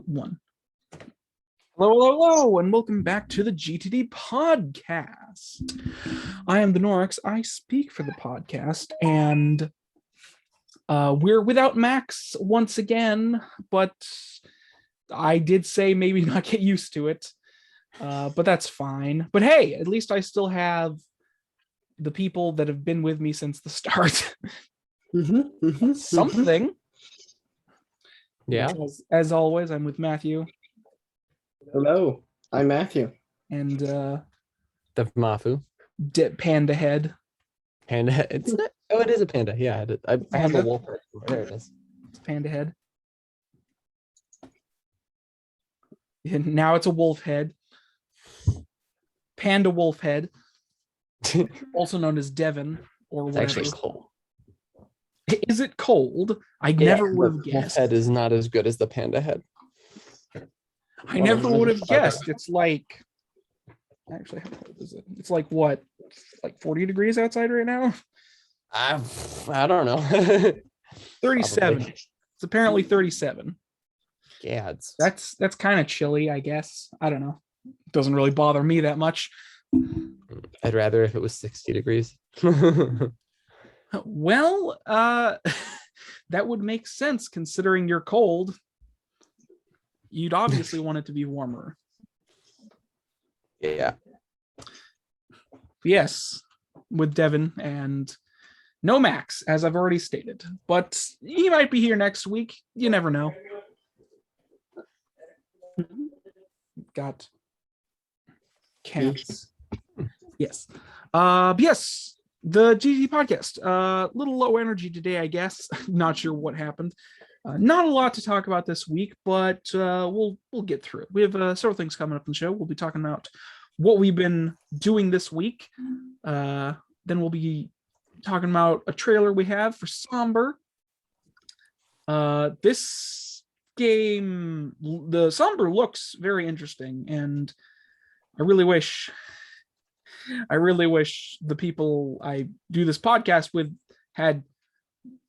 1. Hello, and welcome back to the GTD podcast. I am the Norix. I speak for the podcast, and we're without Max once again, but I did say maybe not get used to it, but that's fine. But hey, at least I still have the people that have been with me since the start. Something. Yeah. As always, I'm with Matthew. Hello, I'm Matthew. And The Mafu. Panda Head. Panda head. It's not, oh, it is a panda. Yeah, I have a wolf head. There it is. It's Panda Head. And now it's a wolf head. Panda wolf head. Also known as Devon or whatever. It's actually cold. Is it cold? I never would have The wolf guessed. head is not as good as the panda head. I never would have guessed. It's like, actually, how cold is it? It's like what? Like 40 degrees outside right now? I don't know. 37. Probably. It's apparently 37. Yeah, That's kind of chilly, I guess. I don't know. It doesn't really bother me that much. I'd rather if it was 60 degrees. Well, that would make sense considering you're cold. You'd obviously want it to be warmer. Yeah. Yes, with Devon and no Max, as I've already stated. But he might be here next week. You never know. Got cats. Yes. Yes. The GT podcast, little low energy today, I guess. Not sure what happened. Not a lot to talk about this week, but we'll get through it. We have several things coming up in the show. We'll be talking about what we've been doing this week. Then we'll be talking about a trailer we have for Somber. This game, the Somber looks very interesting, and I really wish the people I do this podcast with had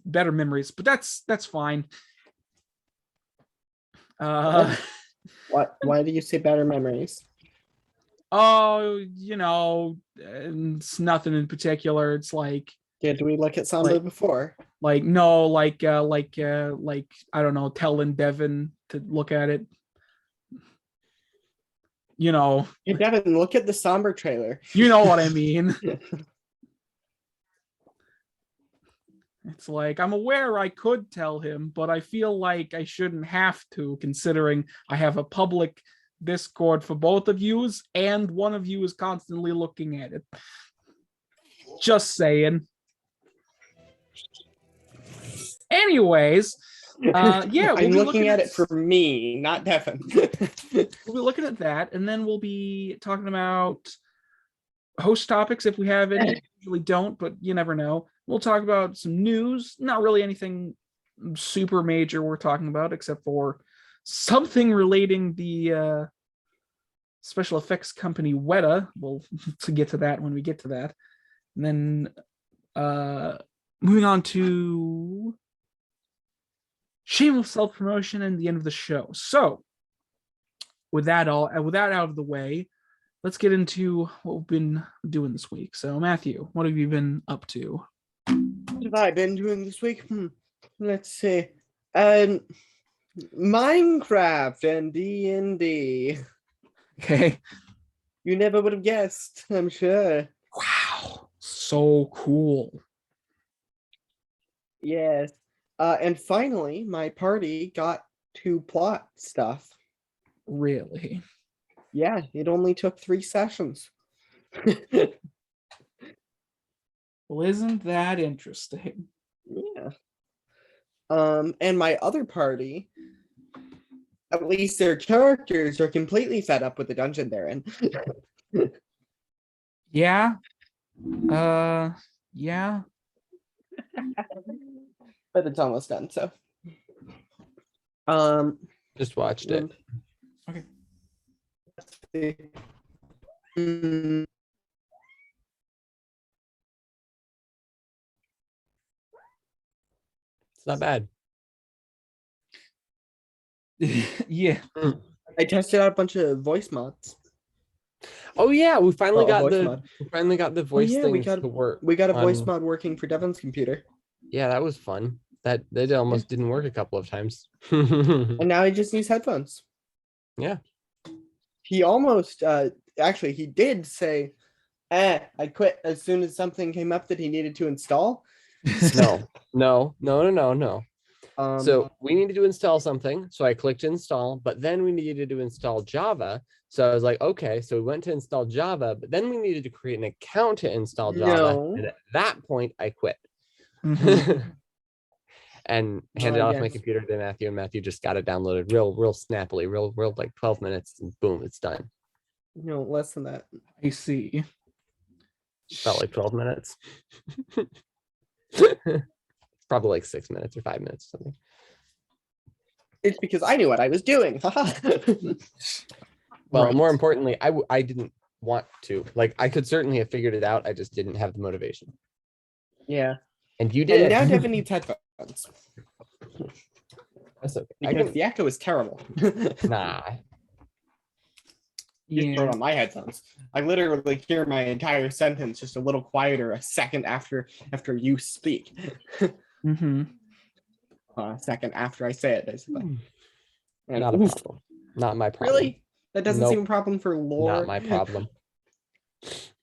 better memories, but that's fine. Why do you say better memories? Oh, it's nothing in particular. It's like, Did we look at Somber before? like no, like I don't know, telling Devon to look at it. Hey, Devin, look at the Somber trailer. You know what I mean. It's like, I'm aware I could tell him, but I feel like I shouldn't have to, considering I have a public Discord for both of yous, and one of you is constantly looking at it. Just saying. Anyways, yeah, I'm looking at it for me, not Devin. We'll be looking at that, and then we'll be talking about host topics if we have any. Usually don't, but you never know. We'll talk about some news. Not really anything super major we're talking about, except for something relating the special effects company Weta. We'll to get to that when we get to that. And then moving on to shameless self-promotion and the end of the show. So with that out of the way, let's get into what we've been doing this week. So Matthew, what have you been up to? What have I been doing this week? Let's see. Minecraft and D&D. Okay. You never would have guessed, I'm sure. Wow. So cool. Yes. And finally, my party got to plot stuff. Really? Yeah, it only took 3 sessions. Well, isn't that interesting? Yeah. And my other party, at least their characters are completely fed up with the dungeon they're in. Yeah. Yeah. But it's almost done, so. Just watched it. Okay. Let's see. Mm, It's not bad. Yeah. I tested out a bunch of voice mods. Oh yeah, we finally Well, a got voice the mod. voice yeah, things to work. We got a voice on- mod working for Devin's computer, Yeah, that was fun. That almost didn't work a couple of times. and now he just needs headphones. Yeah. He almost, actually, he did say, I quit as soon as something came up that he needed to install. No. Um, So we needed to install something. So I clicked install, but then we needed to install Java. So I was like, okay, so we went to install Java, but then we needed to create an account to install Java. No. And at that point, I quit Mhm. and handed off my yes. computer to Matthew, and Matthew just got it downloaded real snappily, real like 12 minutes, and boom, it's done. No, less than that. I see. Felt like 12 minutes. Probably like 6 minutes or 5 minutes or something. It's because I knew what I was doing. Well, Right. more importantly, I didn't want to. Like, I could certainly have figured it out. I just didn't have the motivation. yeah. And you And did. now Devin needs headphones That's okay. because the echo is terrible. Nah. Just throw it Yeah. on my headphones. I literally hear my entire sentence just a little quieter a second after you speak. Mm-hmm. A second after I say it, basically. And Not a oof, problem. Not my problem. really? That doesn't Nope. seem a problem for lore. Not my problem.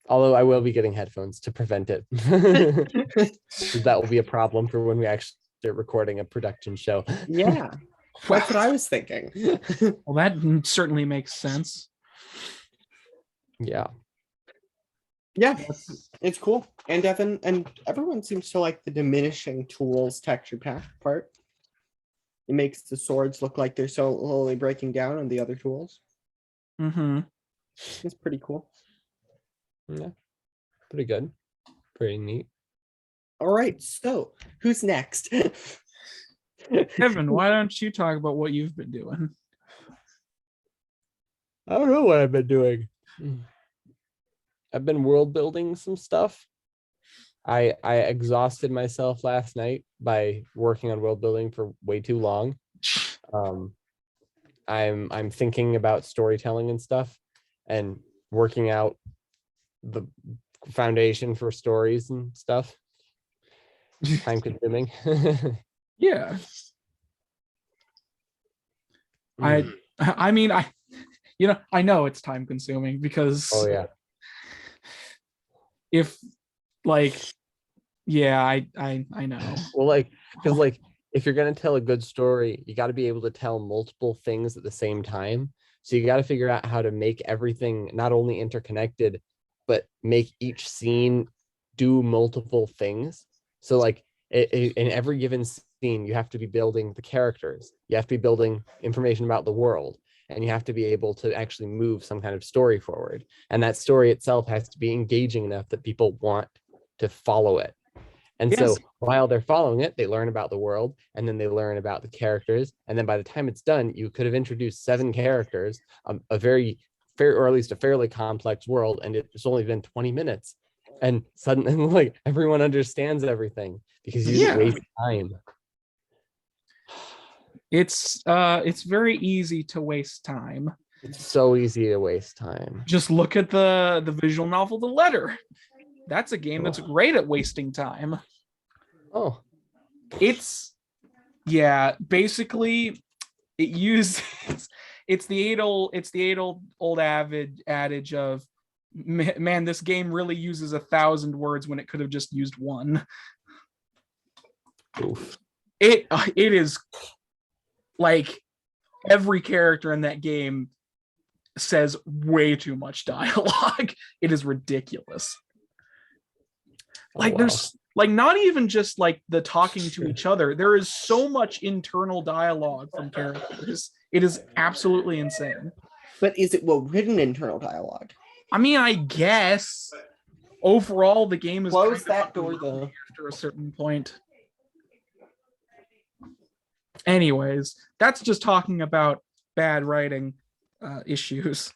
Although I will be getting headphones to prevent it. That will be a problem for when we actually start recording a production show. Yeah, that's what I was thinking. Well, that certainly makes sense. Yeah. Yeah, it's cool. And Devin and everyone seems to like the diminishing tools texture pack part. It makes the swords look like they're slowly breaking down on the other tools. Mm-hmm. It's pretty cool. Yeah. Pretty good. Pretty neat. All right, so who's next? Kevin, why don't you talk about what you've been doing? I don't know what I've been doing. I've been world building some stuff. I exhausted myself last night by working on world building for way too long. I'm thinking about storytelling and stuff and working out the foundation for stories and stuff. Time consuming. Yeah. I mean, I know it's time consuming because Oh yeah. if like, yeah, I know. Well, like, because like if you're gonna tell a good story, you got to be able to tell multiple things at the same time. So you got to figure out how to make everything not only interconnected, but make each scene do multiple things. So like in every given scene, you have to be building the characters. You have to be building information about the world, and you have to be able to actually move some kind of story forward. And that story itself has to be engaging enough that people want to follow it. And Yes. so while they're following it, they learn about the world, and then they learn about the characters. And then by the time it's done, you could have introduced 7 characters, a very fair, or at least a fairly complex world, and it's only been 20 minutes. And suddenly, like, everyone understands everything because you didn't Yeah. waste time. It's very easy to waste time. It's so easy to waste time. Just look at the visual novel The Letter. That's a game that's great at wasting time. Oh, Basically it uses it's the old adage of, man, this game really uses 1,000 words when it could have just used one. oof. It is like every character in that game says way too much dialogue. It is ridiculous. Like, wow. there's like not even just like the talking to each other. There is so much internal dialogue from characters. It is absolutely insane. But is it well-written internal dialogue? I mean, I guess overall the game is Close kind of that door, though. after a certain point. Anyways, that's just talking about bad writing issues.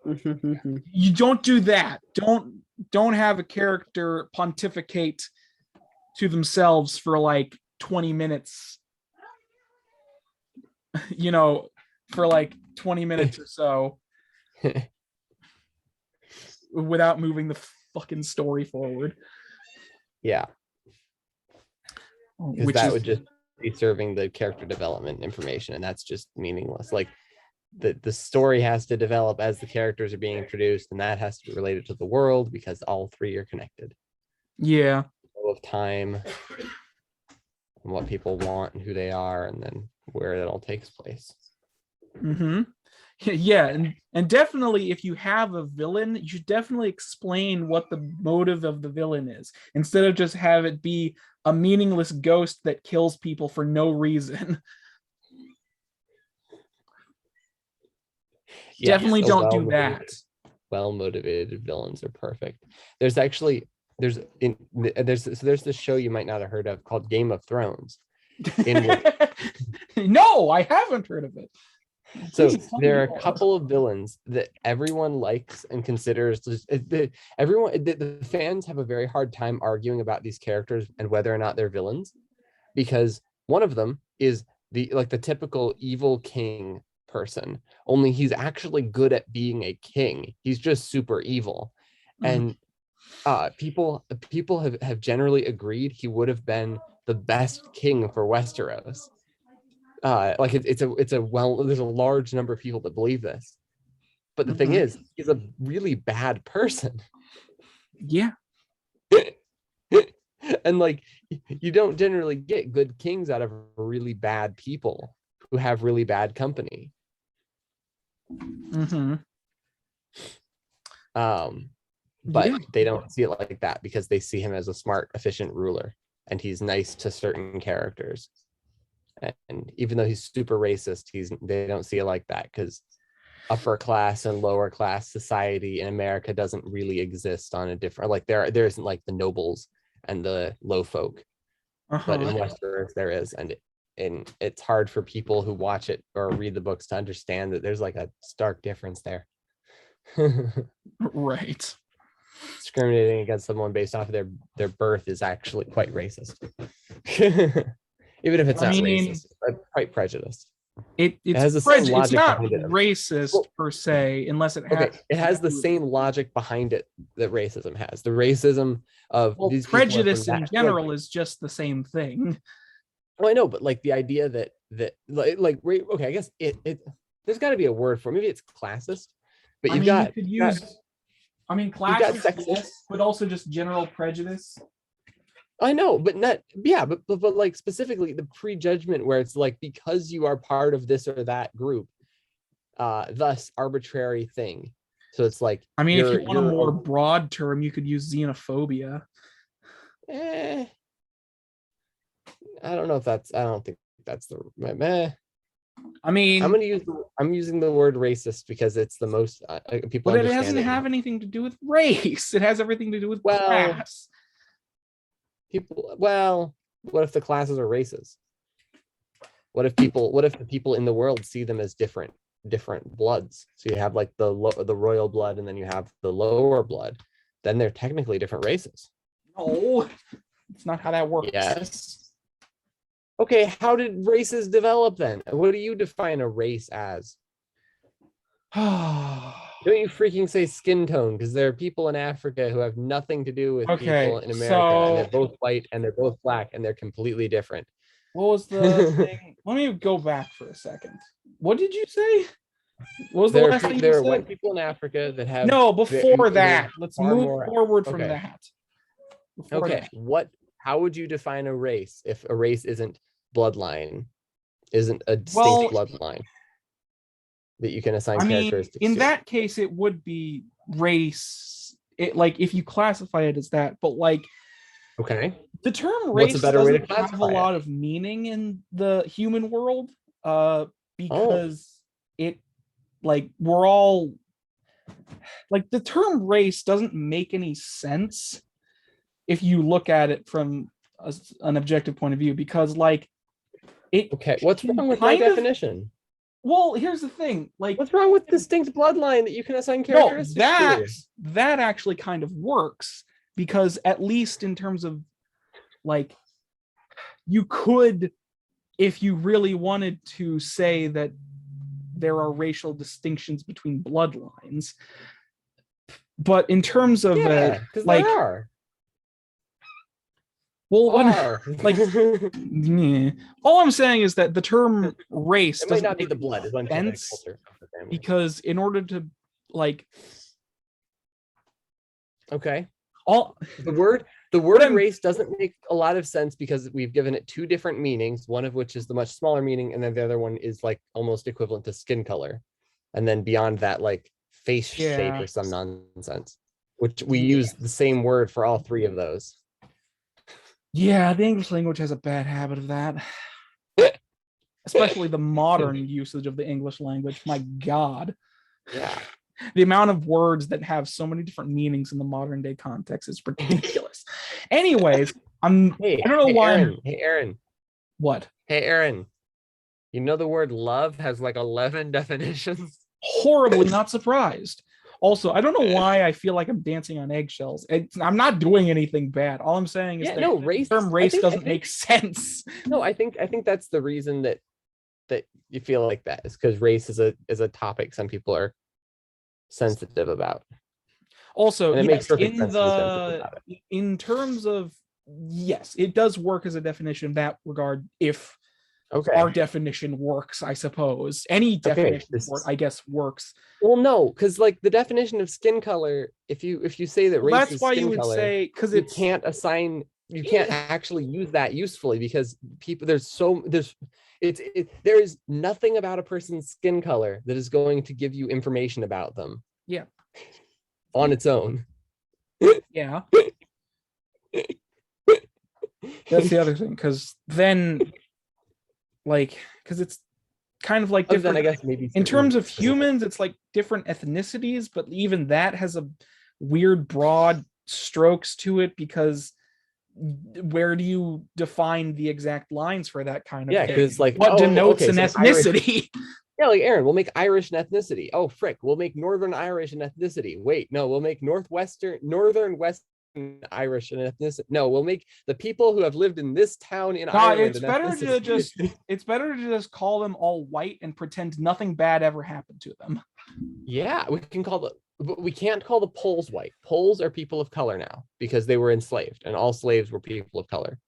You don't do that. Don't have a character pontificate to themselves for like 20 minutes you know, for like 20 minutes or so without moving the fucking story forward. Yeah, because Which that is would just be serving the character development information, and that's just meaningless. Like the story has to develop as the characters are being introduced, and that has to be related to the world because all three are connected. yeah. Flow of time, and what people want and who they are, and then where it all takes place. Mm-hmm. Yeah, and definitely if you have a villain, you should definitely explain what the motive of the villain is instead of just have it be a meaningless ghost that kills people for no reason. Yes, Definitely a don't do that. well-motivated villains are perfect. There's actually there's this show you might not have heard of called Game of Thrones. No, I haven't heard of it. So Please tell there me are more. a couple of villains that everyone likes and considers. The fans have a very hard time arguing about these characters and whether or not they're villains, because one of them is the typical evil king person. Only he's actually good at being a king. He's just super evil, and people have generally agreed he would have been the best king for Westeros. There's a large number of people that believe this, but the thing is, he's a really bad person. Yeah. And like, you don't generally get good kings out of really bad people who have really bad company. But Yeah. they don't see it like that because they see him as a smart, efficient ruler, and he's nice to certain characters. And even though he's super racist, they don't see it like that because upper class and lower class society in America doesn't really exist on a different, like there isn't like the nobles and the low folk, but in Westeros there is, and it's hard for people who watch it or read the books to understand that there's like a stark difference there. Right. Discriminating against someone based off of their birth is actually quite racist. Even if it's not racist, it's quite prejudiced. It's not racist per se, unless it has. Okay, it has the same logic behind it that racism has. The racism of these prejudice in general is just the same thing. Well, I know, but like the idea that okay, I guess it there's got to be a word for it. Maybe it's classist, but classist, yes, but also just general prejudice. I know, but not, yeah, but like specifically the prejudgment where it's like, because you are part of this or that group, thus arbitrary thing. So it's like, if you want a more broad term, you could use xenophobia. I don't know if that's, I don't think that's the, I'm using the word racist because it's the most people. But it doesn't have anything to do with race. It has everything to do with class. What if the classes are races? What if the people in the world see them as different bloods? So you have like the royal blood, and then you have the lower blood. Then they're technically different races. No, it's not how that works. Yes. Okay, how did races develop then? What do you define a race as? Don't you freaking say skin tone, because there are people in Africa who have nothing to do with people in America, and they're both white and they're both black and they're completely different. What was the thing? Let me go back for a second. What did you say? What was the last thing you said? There are white people in Africa that have before that. Let's move forward from that. Okay, how would you define a race if a race isn't bloodline, isn't a distinct bloodline that you can assign characteristics in to? that case, it would be race. If you classify it as that, but okay, the term race doesn't have a lot of meaning in the human world, because we're all the term race doesn't make any sense if you look at it from an objective point of view, because what's wrong with my definition? Well, here's the thing. What's wrong with distinct bloodline that you can assign characteristics to? That actually kind of works, because at least in terms of you could if you really wanted to say that there are racial distinctions between bloodlines. But in terms of Yeah, because like, there are. well, when like, It yeah. All I'm saying is that the term race might doesn't not be make the blood, it's one sense culture of the family. because in order to like Okay. all The word I'm- race doesn't make a lot of sense because we've given it two different meanings, one of which is the much smaller meaning, and then the other one is like almost equivalent to skin color. And then beyond that, like face shape Yeah. or some nonsense, which we use the same word for all three of those. yeah, the English language has a bad habit of that. Especially the modern usage of the English language. My God. Yeah. The amount of words that have so many different meanings in the modern day context is ridiculous. Anyways, I don't know why. Aaron. Hey, Aaron. What? Hey, Aaron. You know the word love has like 11 definitions? Horribly not surprised. Also, I don't know why I feel like I'm dancing on eggshells. I'm not doing anything bad. All I'm saying is that race, the term race I doesn't think, make sense. No, I think that's the reason that you feel like that is because race is a topic some people are sensitive about. Also, And it makes yes, perfect sense to be sensitive about it. in terms of yes, it does work as a definition in that regard. If our definition works, I suppose any definition I guess works. Well, no, because like the definition of skin color, if you say that race is skin color, say because you can't assign, you can't actually use that usefully because people there is nothing about a person's skin color that is going to give you information about them. Yeah. On its own. Yeah. That's the other thing, because then like because it's kind of like different, I guess maybe in terms of humans, it's like different ethnicities, but even that has a weird broad strokes to it because where do you define the exact lines for that kind of thing? because like what denotes an ethnicity? Yeah, like Aaron, we'll make Irish an ethnicity. Oh, frick, we'll make Northern Irish an ethnicity. Wait, no, we'll make Northern Western Irish an ethnicity. No, we'll make the people who have lived in this town in Ireland. It's better to just call them all white and pretend nothing bad ever happened to them. Yeah, but we can't call the Poles white. Poles are people of color now because they were enslaved, and all slaves were people of color.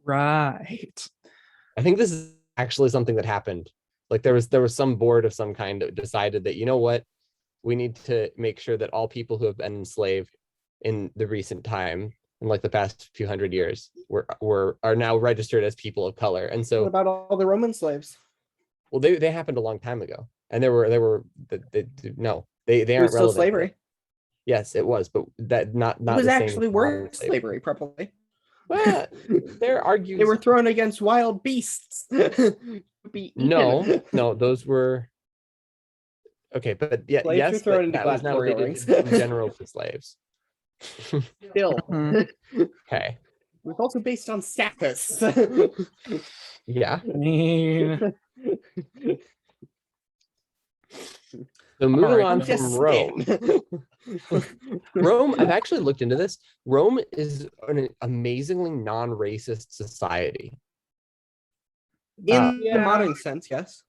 Right. I think this is actually something that happened. Like there was some board of some kind that decided that, you know what, we need to make sure that all people who have been enslaved in the recent time, in like the past few hundred years, are now registered as people of color. And so what about all the Roman slaves? Well, they happened a long time ago, and they aren't It was still relevant. slavery. Yes, it was, but that not It was the actually same worse slavery, probably. Well, they're arguing. They were thrown against wild beasts. No, those were okay, but yeah, Slaves yes, were thrown into that was not what they gladiatorial did rings. in general for slaves. Still. Okay. It was also based on status. Yeah. I mean, So moving right, on from Rome. Rome, I've actually looked into this. Rome is an amazingly non-racist society. In the modern sense, yes.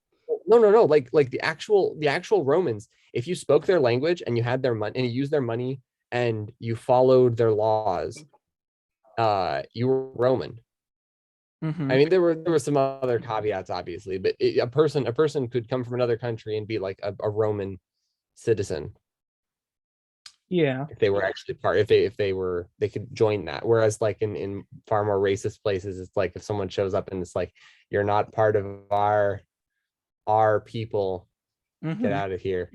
No. Like the actual Romans, if you spoke their language and you had their money and you used their money and you followed their laws, you were Roman. mm-hmm. I mean, there were some other caveats, obviously, but a person could come from another country and be like a Roman citizen. Yeah. If they were actually they could join that. Whereas like in far more racist places, it's like if someone shows up and it's like, you're not part of our people, Mm-hmm. get out of here.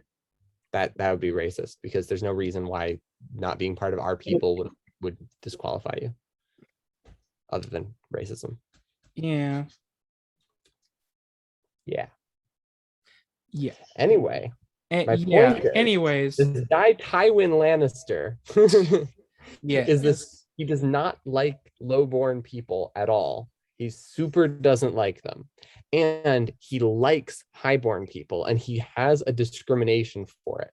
That would be racist because there's no reason why not being part of our people would disqualify you other than racism. Yeah. Anyway, anyways, this guy Tywin Lannister is this. He does not like lowborn people at all. He super doesn't like them, and he likes highborn people, and he has a discrimination for it.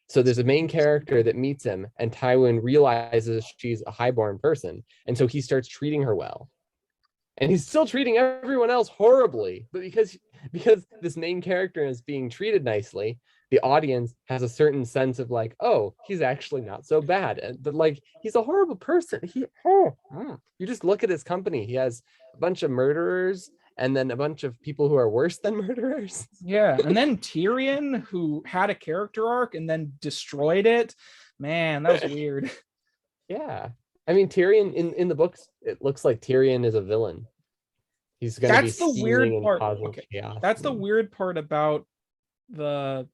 So there's a main character that meets him, and Tywin realizes she's a highborn person, and so he starts treating her well. and he's still treating everyone else horribly. But because this main character is being treated nicely, the audience has a certain sense of like, oh, he's actually not so bad. But like, he's a horrible person. You just look at his company. He has a bunch of murderers and then a bunch of people who are worse than murderers. Yeah, and then Tyrion, who had a character arc and then destroyed it. Man, that was weird. Yeah. I mean, Tyrion in the books, it looks like Tyrion is a villain. He's going to be That's the weird scheming and part. causing Okay, chaos. that's the weird part about the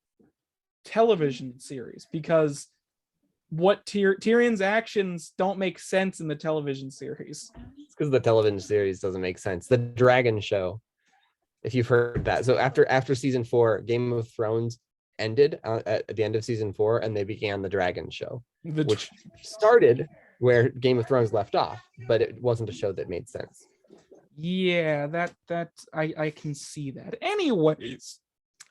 television series, because what Tyrion's actions don't make sense in the television series. It's because the television series doesn't make sense. The Dragon Show, if you've heard that. So after season 4, Game of Thrones ended at the end of season 4, and they began the Dragon Show, which started where Game of Thrones left off, but it wasn't a show that made sense. Yeah, that I can see that. Anyways,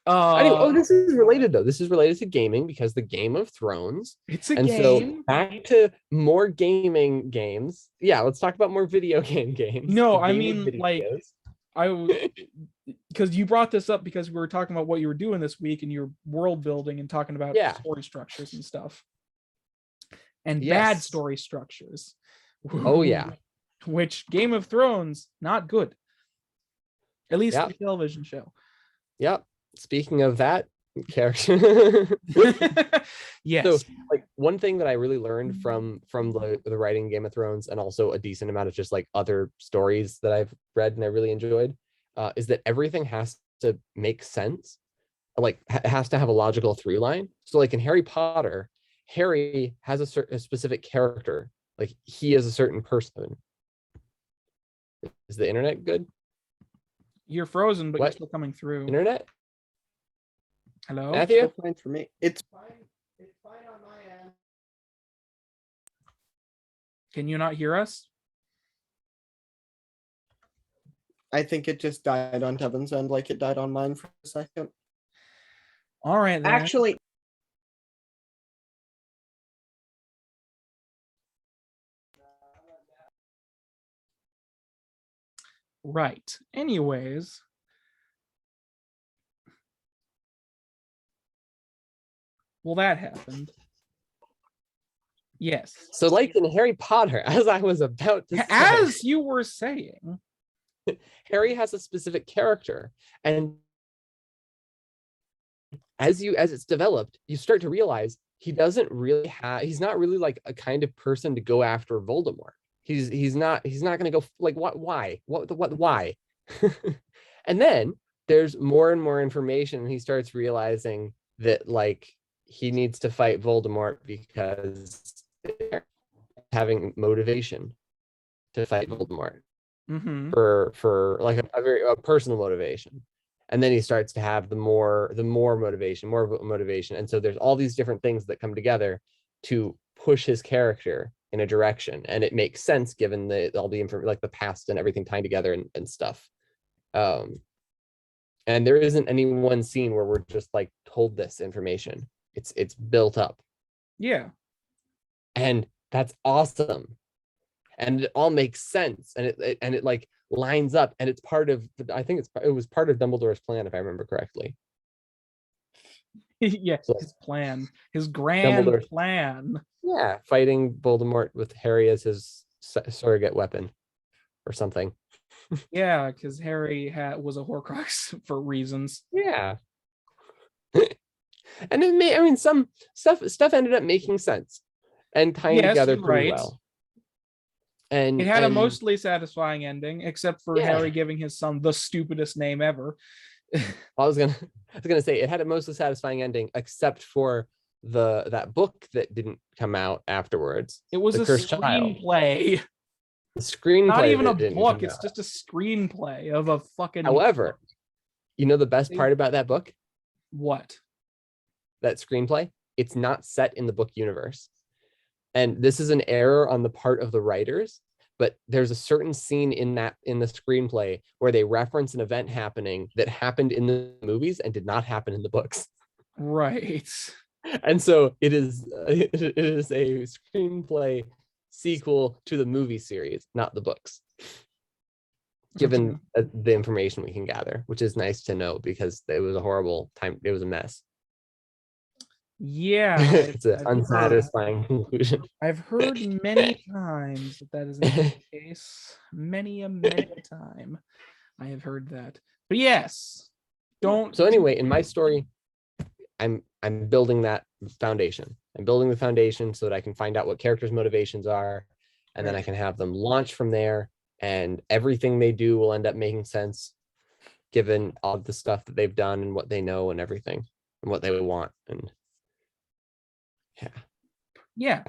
anyway, this is related though. This is related to gaming because the Game of Thrones. It's a and game. So back to more gaming games. Yeah, let's talk about more video game games. No, I mean like because you brought this up because we were talking about what you were doing this week and your world building and talking about story structures and stuff. And bad story structures. Oh yeah. Which Game of Thrones, not good. At least the television show. Yep. Speaking of that character. Yes. So like one thing that I really learned from the writing Game of Thrones, and also a decent amount of just like other stories that I've read and I really enjoyed, is that everything has to make sense. Like has to have a logical through line. So like in Harry Potter, Harry has a specific character. Like he is a certain person. Is the internet good? You're frozen, but What? you're still coming through. Internet? Hello? Matthew? It's fine for me. It's fine on my end. Can you not hear us? I think it just died on Devin's end, like it died on mine for a second. All right, then. Actually, right. Anyways. Well, that happened. Yes. So like in Harry Potter, as I was about to say, as you were saying, Harry has a specific character, and as it's developed, you start to realize he's not really like a kind of person to go after Voldemort. He's not going to go like why and then there's more and more information, and he starts realizing that like he needs to fight Voldemort because they're having motivation to fight Voldemort for like a very personal motivation. And then he starts to have more motivation. And so there's all these different things that come together to push his character in a direction. And it makes sense given all the information, like the past and everything tying together and stuff. And there isn't any one scene where we're just like told this information. It's built up. Yeah. And that's awesome. And it all makes sense. And it like lines up, and it's part of it was part of Dumbledore's plan, if I remember correctly. Yeah, so, his plan, his grand plan. Yeah, fighting Voldemort with Harry as his surrogate weapon or something. Yeah, because Harry was a Horcrux for reasons. Yeah. And some stuff ended up making sense and tying together pretty well. And it had a mostly satisfying ending, except for Harry giving his son the stupidest name ever. I was gonna say it had a mostly satisfying ending, except for that book that didn't come out afterwards. It was a screenplay. The screenplay, not even a book. It's just a screenplay of a fucking. However, you know the best part about that book? What? That screenplay? It's not set in the book universe. And this is an error on the part of the writers, but there's a certain scene in the screenplay where they reference an event happening that happened in the movies and did not happen in the books. Right. And so it is a screenplay sequel to the movie series, not the books. given the information we can gather, which is nice to know because it was a horrible time. It was a mess. Yeah, It's an unsatisfying conclusion. I've heard many times that is not the case. Many a time I have heard that. But yes, don't. So anyway, in my story, I'm building that foundation. I'm building the foundation so that I can find out what characters' motivations are, and then I can have them launch from there, and everything they do will end up making sense given all the stuff that they've done and what they know and everything and what they want. And Yeah.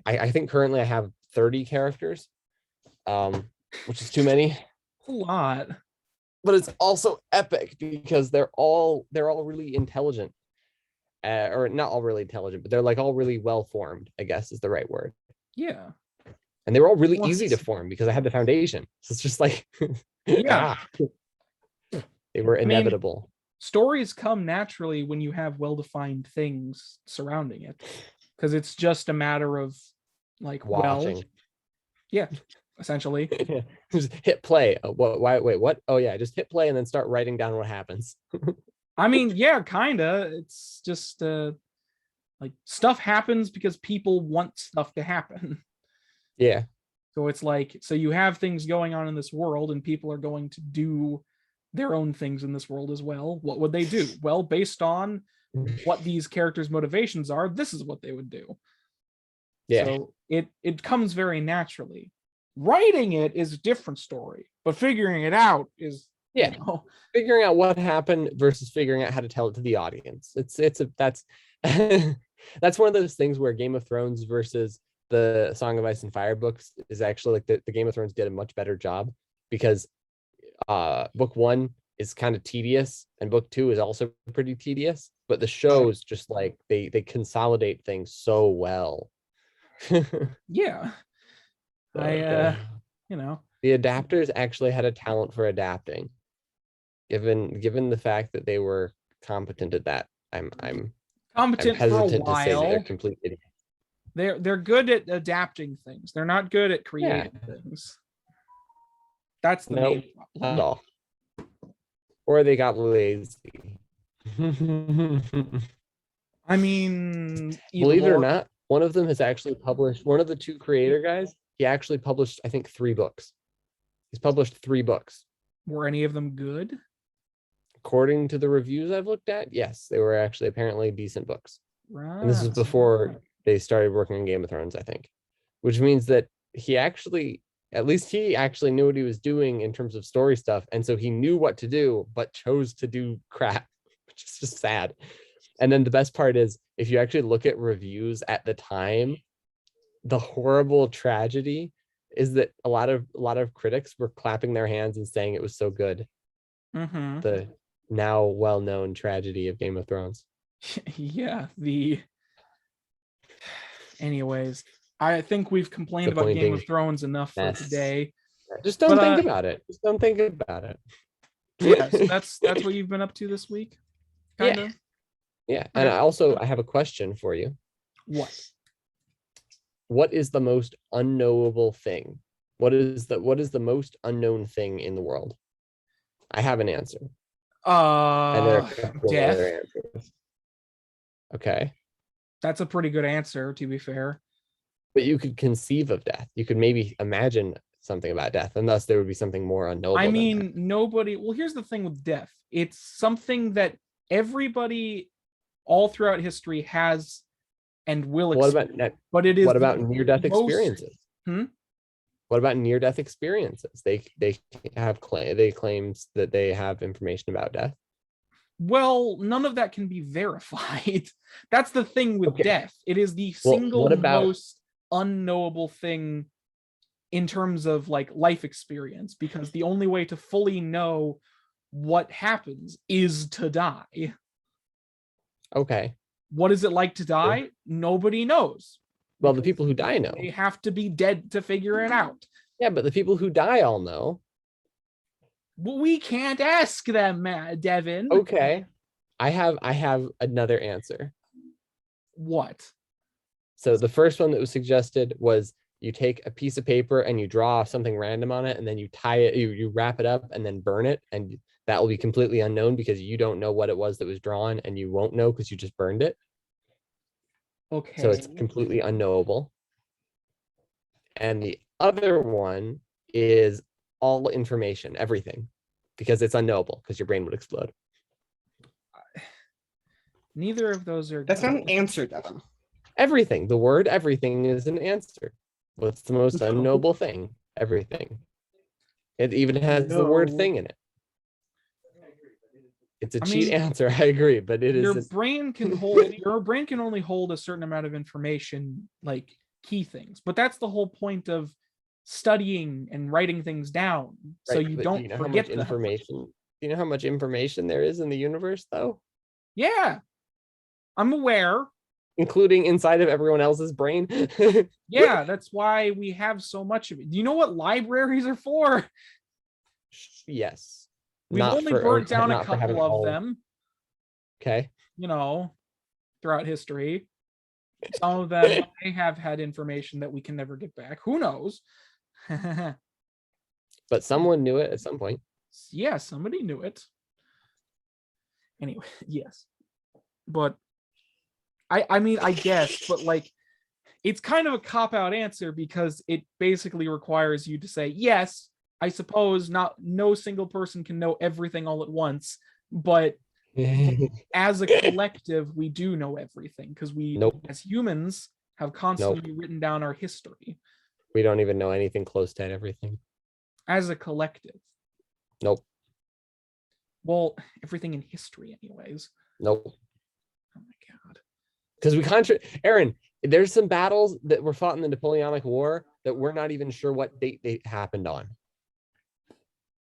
I think currently I have 30 characters, which is too many. A lot. But it's also epic because they're all really intelligent. Or not all really intelligent, but they're like all really well formed, I guess is the right word. Yeah. And they were all really easy to form because I had the foundation. So it's just like Yeah. They were inevitable. Stories come naturally when you have well-defined things surrounding it, because it's just a matter of like watching. Yeah, essentially. Just hit play. Wait, what? Oh yeah, just hit play and then start writing down what happens. I mean, yeah, kinda. It's just like stuff happens because people want stuff to happen. Yeah. So it's like, so you have things going on in this world and people are going to do their own things in this world as well. What would they do? Well, based on what these characters' motivations are, this is what they would do. Yeah. So it comes very naturally. Writing it is a different story, but figuring it out is figuring out what happened versus figuring out how to tell it to the audience. That's that's one of those things where Game of Thrones versus the Song of Ice and Fire books is actually like the Game of Thrones did a much better job, because book 1 is kind of tedious and book 2 is also pretty tedious, but the shows just like they consolidate things so well. Yeah. The adapters actually had a talent for adapting, given the fact that they were competent at that. I'm competent hesitant for a while. to say they're complete idiots. They're good at adapting things. They're not good at creating things. That's the main problem. Not at all. Or they got lazy. I mean, believe it or not, one of them has actually published, one of the 2 creator guys, he actually published, I think, 3 books. He's published 3 books. Were any of them good? According to the reviews I've looked at, yes, they were actually apparently decent books. Right. And this is before they started working on Game of Thrones, I think, which means that he actually knew what he was doing in terms of story stuff. And so he knew what to do, but chose to do crap, which is just sad. And then the best part is, if you actually look at reviews at the time, the horrible tragedy is that a lot of critics were clapping their hands and saying it was so good. Mm-hmm. The now well-known tragedy of Game of Thrones. Yeah. Anyways, I think we've complained about Game of Thrones enough for today. Just don't think about it. Just don't think about it. Yeah, so that's what you've been up to this week? Kind of? Yeah. And I have a question for you. What is the most unknowable thing? What is the most unknown thing in the world? I have an answer. And there are a couple death. Other answers. Okay. That's a pretty good answer, to be fair. But you could conceive of death. You could maybe imagine something about death, and thus there would be something more unknowable. I mean, nobody. Well, here's the thing with death. It's something that everybody all throughout history has and will experience. What about near-death experiences? What about near-death experiences? They claims that they have information about death. Well, none of that can be verified. That's the thing with death. It is the single most unknowable thing in terms of like life experience, because the only way to fully know what happens is to die. Okay. What is it like to die? Nobody knows. Well, the people who die know. They have to be dead to figure it out. Yeah, but the people who die all know. Well, we can't ask them, Devin. Okay. I have another answer. What? So the first one that was suggested was you take a piece of paper and you draw something random on it, and then you tie it, you wrap it up and then burn it, and that will be completely unknown because you don't know what it was that was drawn, and you won't know because you just burned it. Okay. So it's completely unknowable. And the other one is all information, everything, because it's unknowable because your brain would explode. Neither of those are That's not an good. answer, Devin. Everything. The word everything is an answer. What's the most unknowable thing? Everything. It even has the word No. thing in it. It's a I cheat mean, answer, I agree, but it your is. brain can hold your brain can only hold a certain amount of information, like key things, but that's the whole point of studying and writing things down, so Right, you but don't do you know how forget much them. information? Do you know how much information there is in the universe, though? Yeah, I'm aware. Including inside of everyone else's brain. Yeah, that's why we have so much of it. Do you know what libraries are for? Yes. We've Not only for burnt down a not for having couple of all. them, Okay. throughout history. Some of them may have had information that we can never get back. Who knows? But someone knew it at some point. Yeah, somebody knew it. Anyway, yes. But I mean, I guess, but like, it's kind of a cop-out answer because it basically requires you to say, yes, I suppose no single person can know everything all at once, but as a collective, we do know everything because we, Nope. as humans, have constantly written down our history We don't even know anything close to everything. as a collective. Nope. Well, everything in history, anyways. Nope. Oh my god. Because Aaron, there's some battles that were fought in the Napoleonic War that we're not even sure what date they happened on.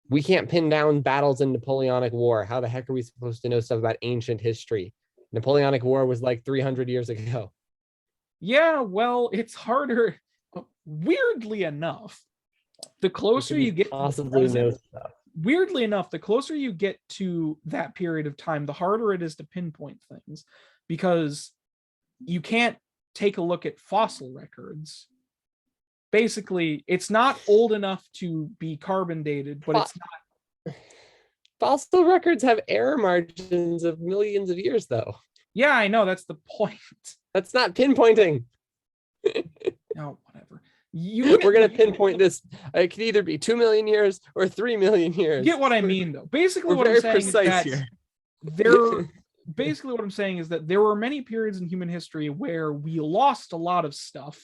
We can't pin down battles in Napoleonic War. How the heck are we supposed to know stuff about ancient history? Napoleonic War was like 300 years ago. Yeah, well, it's harder. Weirdly enough, the closer you get, possibly know stuff. Weirdly enough, the closer you get to that period of time, the harder it is to pinpoint things, because you can't take a look at fossil records. Basically, it's not old enough to be carbon dated, but it's not. Fossil records have error margins of millions of years, though. Yeah, I know, that's the point. That's not pinpointing. No, whatever. We're going to pinpoint this. It could either be 2 million years or 3 million years. Get what I mean, though. Basically, We're what I'm very saying is precise that here. basically what I'm saying is that there were many periods in human history where we lost a lot of stuff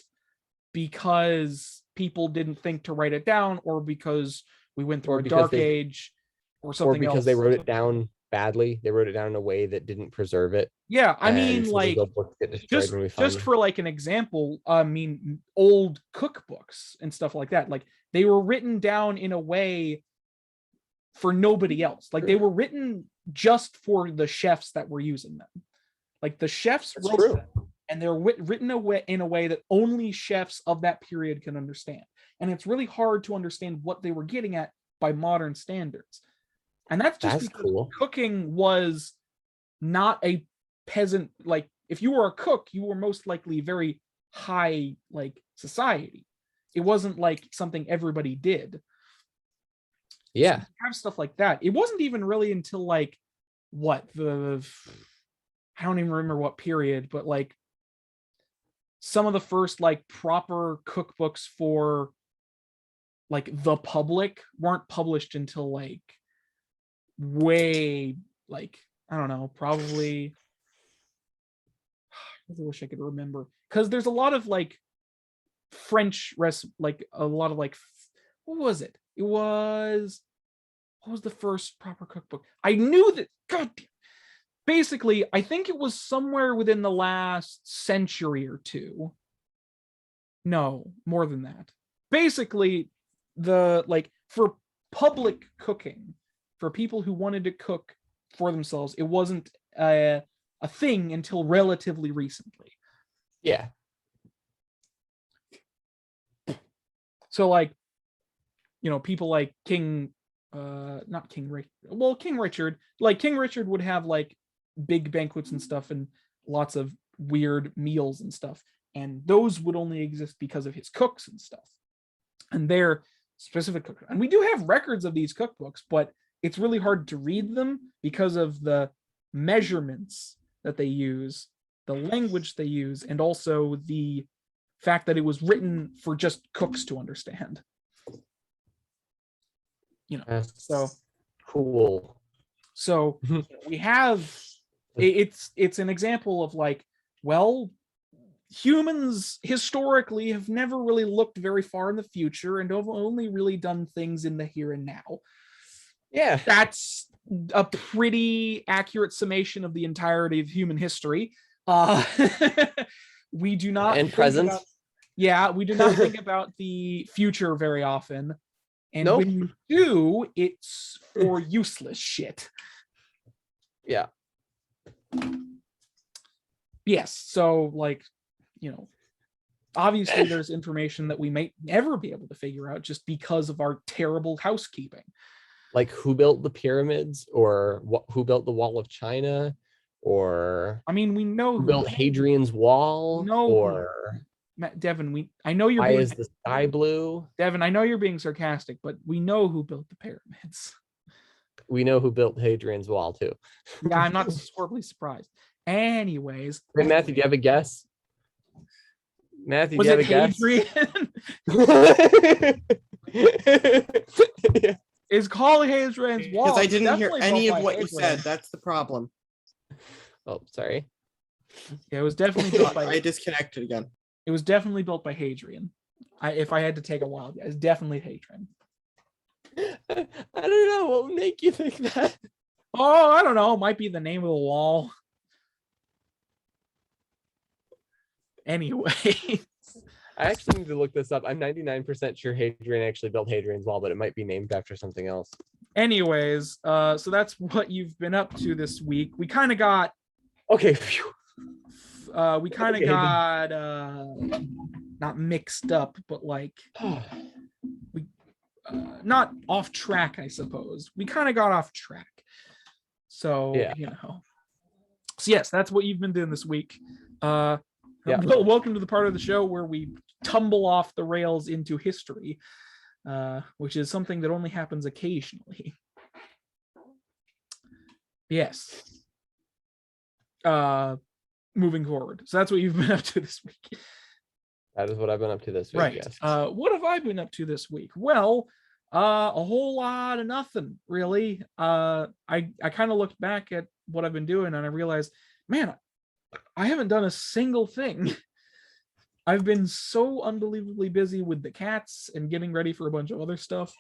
because people didn't think to write it down, or because we went through a dark age, or something else. Or because they wrote it down badly. They wrote it down in a way that didn't preserve it. Yeah, I mean, so like, books get destroyed when we find just them. for like an example, I mean, old cookbooks and stuff like that, like they were written down in a way for nobody else. Like they were written just for the chefs that were using them. Like the chefs That's wrote true. them, and they're written in a way that only chefs of that period can understand. And it's really hard to understand what they were getting at by modern standards. And that's just because cool. Cooking was not a peasant, like if you were a cook, you were most likely very high like society. It wasn't like something everybody did. Yeah. So have stuff like that. It wasn't even really until like I don't even remember what period, but like some of the first like proper cookbooks for like the public weren't published until like way, like, I don't know, probably, I wish I could remember, because there's a lot of like French like a lot of like, what was it? What was the first proper cookbook? I knew that, god damn. Basically, I think it was somewhere within the last century or two. No, more than that. Basically, the like for public cooking, for people who wanted to cook for themselves, it wasn't a thing until relatively recently. Yeah. So like, people like King Richard, like King Richard would have like big banquets and stuff and lots of weird meals and stuff. and those would only exist because of his cooks and stuff, and their specific cook. And we do have records of these cookbooks, but it's really hard to read them because of the measurements that they use, the language they use, and also the fact that it was written for just cooks to understand. That's So cool. So we have it's an example of like, well, humans historically have never really looked very far in the future and have only really done things in the here and now. Yeah. That's a pretty accurate summation of the entirety of human history. We do not And present. We do not think about the future very often. And Nope. when we do, it's for useless shit. Yeah. Yes. So, like, obviously there's information that we might never be able to figure out just because of our terrible housekeeping. Like who built the pyramids, or who built the Wall of China, or I mean, we know who built Hadrian's Wall, No. or Devin, I know you're why being, is the sky blue? Devin, I know you're being sarcastic, but we know who built the pyramids. We know who built Hadrian's Wall too. Yeah, I'm not horribly surprised. Anyways, Hey, Matthew, do you have a guess? Matthew, was do you it have Hadrian? a guess? Is called Hadrian's Wall? Because I didn't hear Definitely any built of by what you Hadrian. said. That's the problem. Oh, sorry. Yeah, it was definitely built by. I disconnected again. It was definitely built by Hadrian. If I had to take a wild guess, definitely Hadrian. I don't know what would make you think that. Oh, I don't know. It might be the name of the wall. Anyway, I actually need to look this up. I'm 99% sure Hadrian actually built Hadrian's Wall, but it might be named after something else. anyways, so that's what you've been up to this week. We kind of got. Okay. We kind of Okay, got not mixed up, but like we not off track, I suppose. We kind of got off track. So Yeah. So yes, that's what you've been doing this week. Yeah. Well, welcome to the part of the show where we tumble off the rails into history, which is something that only happens occasionally. Yes. Moving forward. So that's what you've been up to this week. That is what I've been up to this week. Right. Yes. What have I been up to this week? Well, a whole lot of nothing, really. I kind of looked back at what I've been doing and I realized, man, I haven't done a single thing. I've been so unbelievably busy with the cats and getting ready for a bunch of other stuff.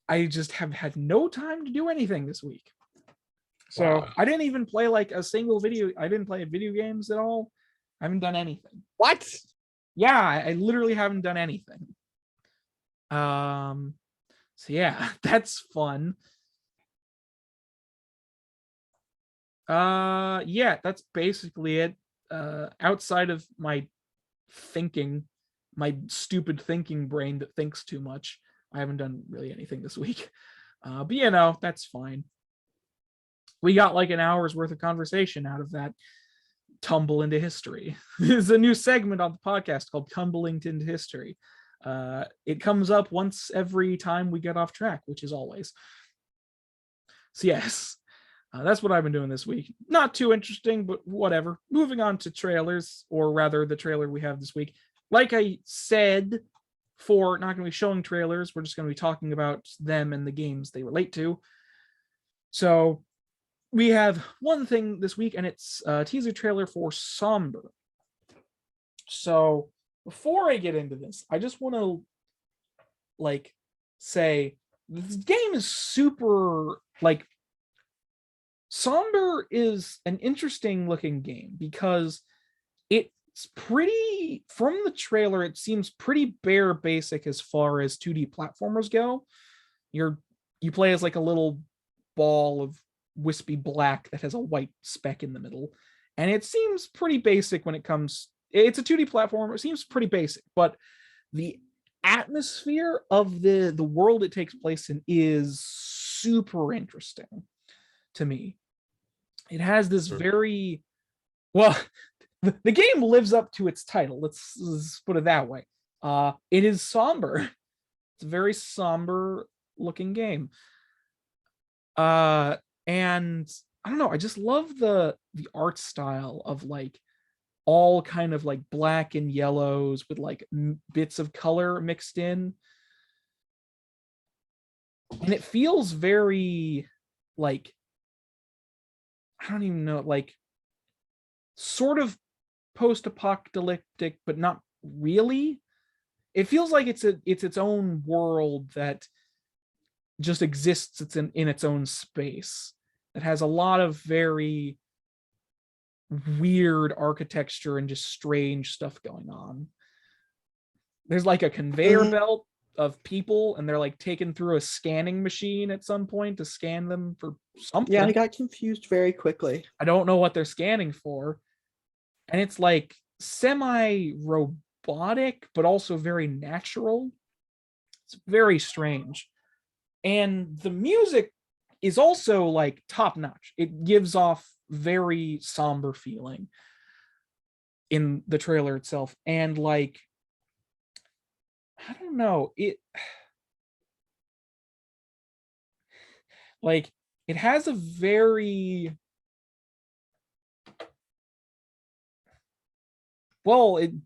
I just have had no time to do anything this week. So Wow. I didn't even play like a single video. I didn't play video games at all. I haven't done anything. What? Yeah, I literally haven't done anything. So yeah, that's fun. Yeah, that's basically it. Outside of my thinking, my stupid thinking brain that thinks too much, I haven't done really anything this week. But that's fine. We got like an hour's worth of conversation out of that tumble into history. There's a new segment on the podcast called Tumbling into History. It comes up once every time we get off track, which is always. So yes, that's what I've been doing this week. Not too interesting, but whatever. Moving on to trailers, or rather the trailer we have this week. Like I said, for not going to be showing trailers, we're just going to be talking about them and the games they relate to. So we have one thing this week, and it's a teaser trailer for Somber. So before I get into this, I just want to say this game is super Somber is an interesting looking game because it's pretty, from the trailer, it seems pretty bare basic as far as 2D platformers go. You play as like a little ball of wispy black that has a white speck in the middle, and it seems pretty basic when it comes. It's a 2D platformer. It seems pretty basic, but the atmosphere of the world it takes place in is super interesting to me. It has this very, well, the game lives up to its title. Let's put it that way. It is somber. It's a very somber looking game. And I don't know, I just love the art style of like all kind of like black and yellows with like bits of color mixed in. And it feels very like, I don't even know, like sort of post-apocalyptic, but not really. It feels like it's its own world that just exists. It's in its own space. It has a lot of very weird architecture and just strange stuff going on. There's like a conveyor belt of people, and they're like taken through a scanning machine at some point to scan them for something. Yeah, I got confused very quickly. I don't know what they're scanning for. And it's like semi-robotic, but also very natural. It's very strange. And the music is also like top notch. It gives off very somber feeling in the trailer itself. And like, I don't know, it like it has a very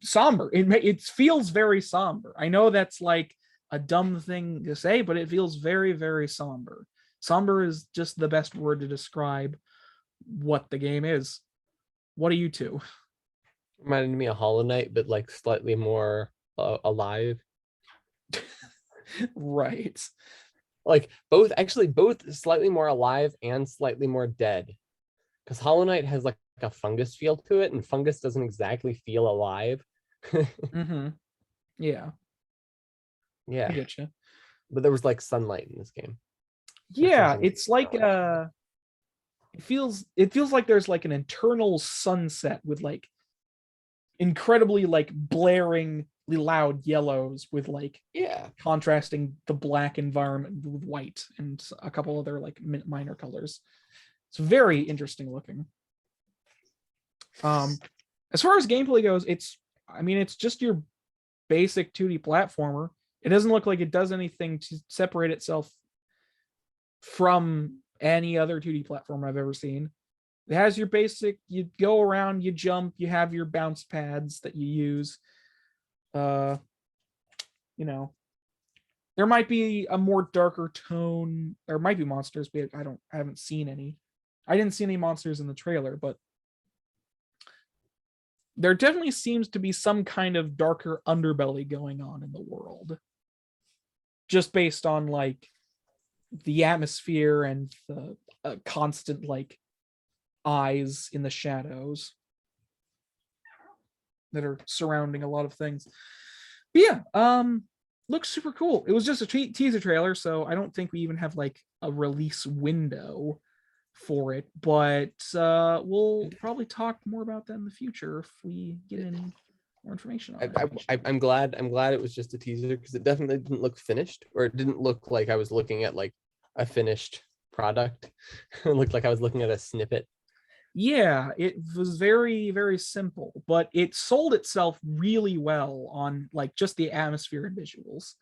somber. It feels very somber. I know that's like a dumb thing to say, but it feels very, very somber. Somber is just the best word to describe what the game is. What are you two? Reminded me of Hollow Knight, but like slightly more alive. Right. Like both slightly more alive and slightly more dead. Because Hollow Knight has like a fungus feel to it, and fungus doesn't exactly feel alive. Mm-hmm. Yeah. I Yeah, get you. but there was like sunlight in this game. Yeah, something it's like it feels like there's like an internal sunset with like incredibly like blaringly loud yellows with like Yeah, contrasting the black environment with white and a couple other like minor colors. It's very interesting looking. As far as gameplay goes, it's just your basic 2D platformer. It doesn't look like it does anything to separate itself from any other 2D platform I've ever seen. It has your basic, you go around, you jump, you have your bounce pads that you use. You know, there might be a more darker tone. There might be monsters, but I haven't seen any. I didn't see any monsters in the trailer, but there definitely seems to be some kind of darker underbelly going on in the world. Just based on like the atmosphere and the constant like eyes in the shadows that are surrounding a lot of things. But yeah, looks super cool. It was just a teaser trailer, so I don't think we even have like a release window for it, but we'll probably talk more about that in the future if we get any more information on it. I'm glad it was just a teaser, because it definitely didn't look finished, or it didn't look like I was looking at like a finished product. It looked like I was looking at a snippet. Yeah, it was very, very simple, but it sold itself really well on like just the atmosphere and visuals.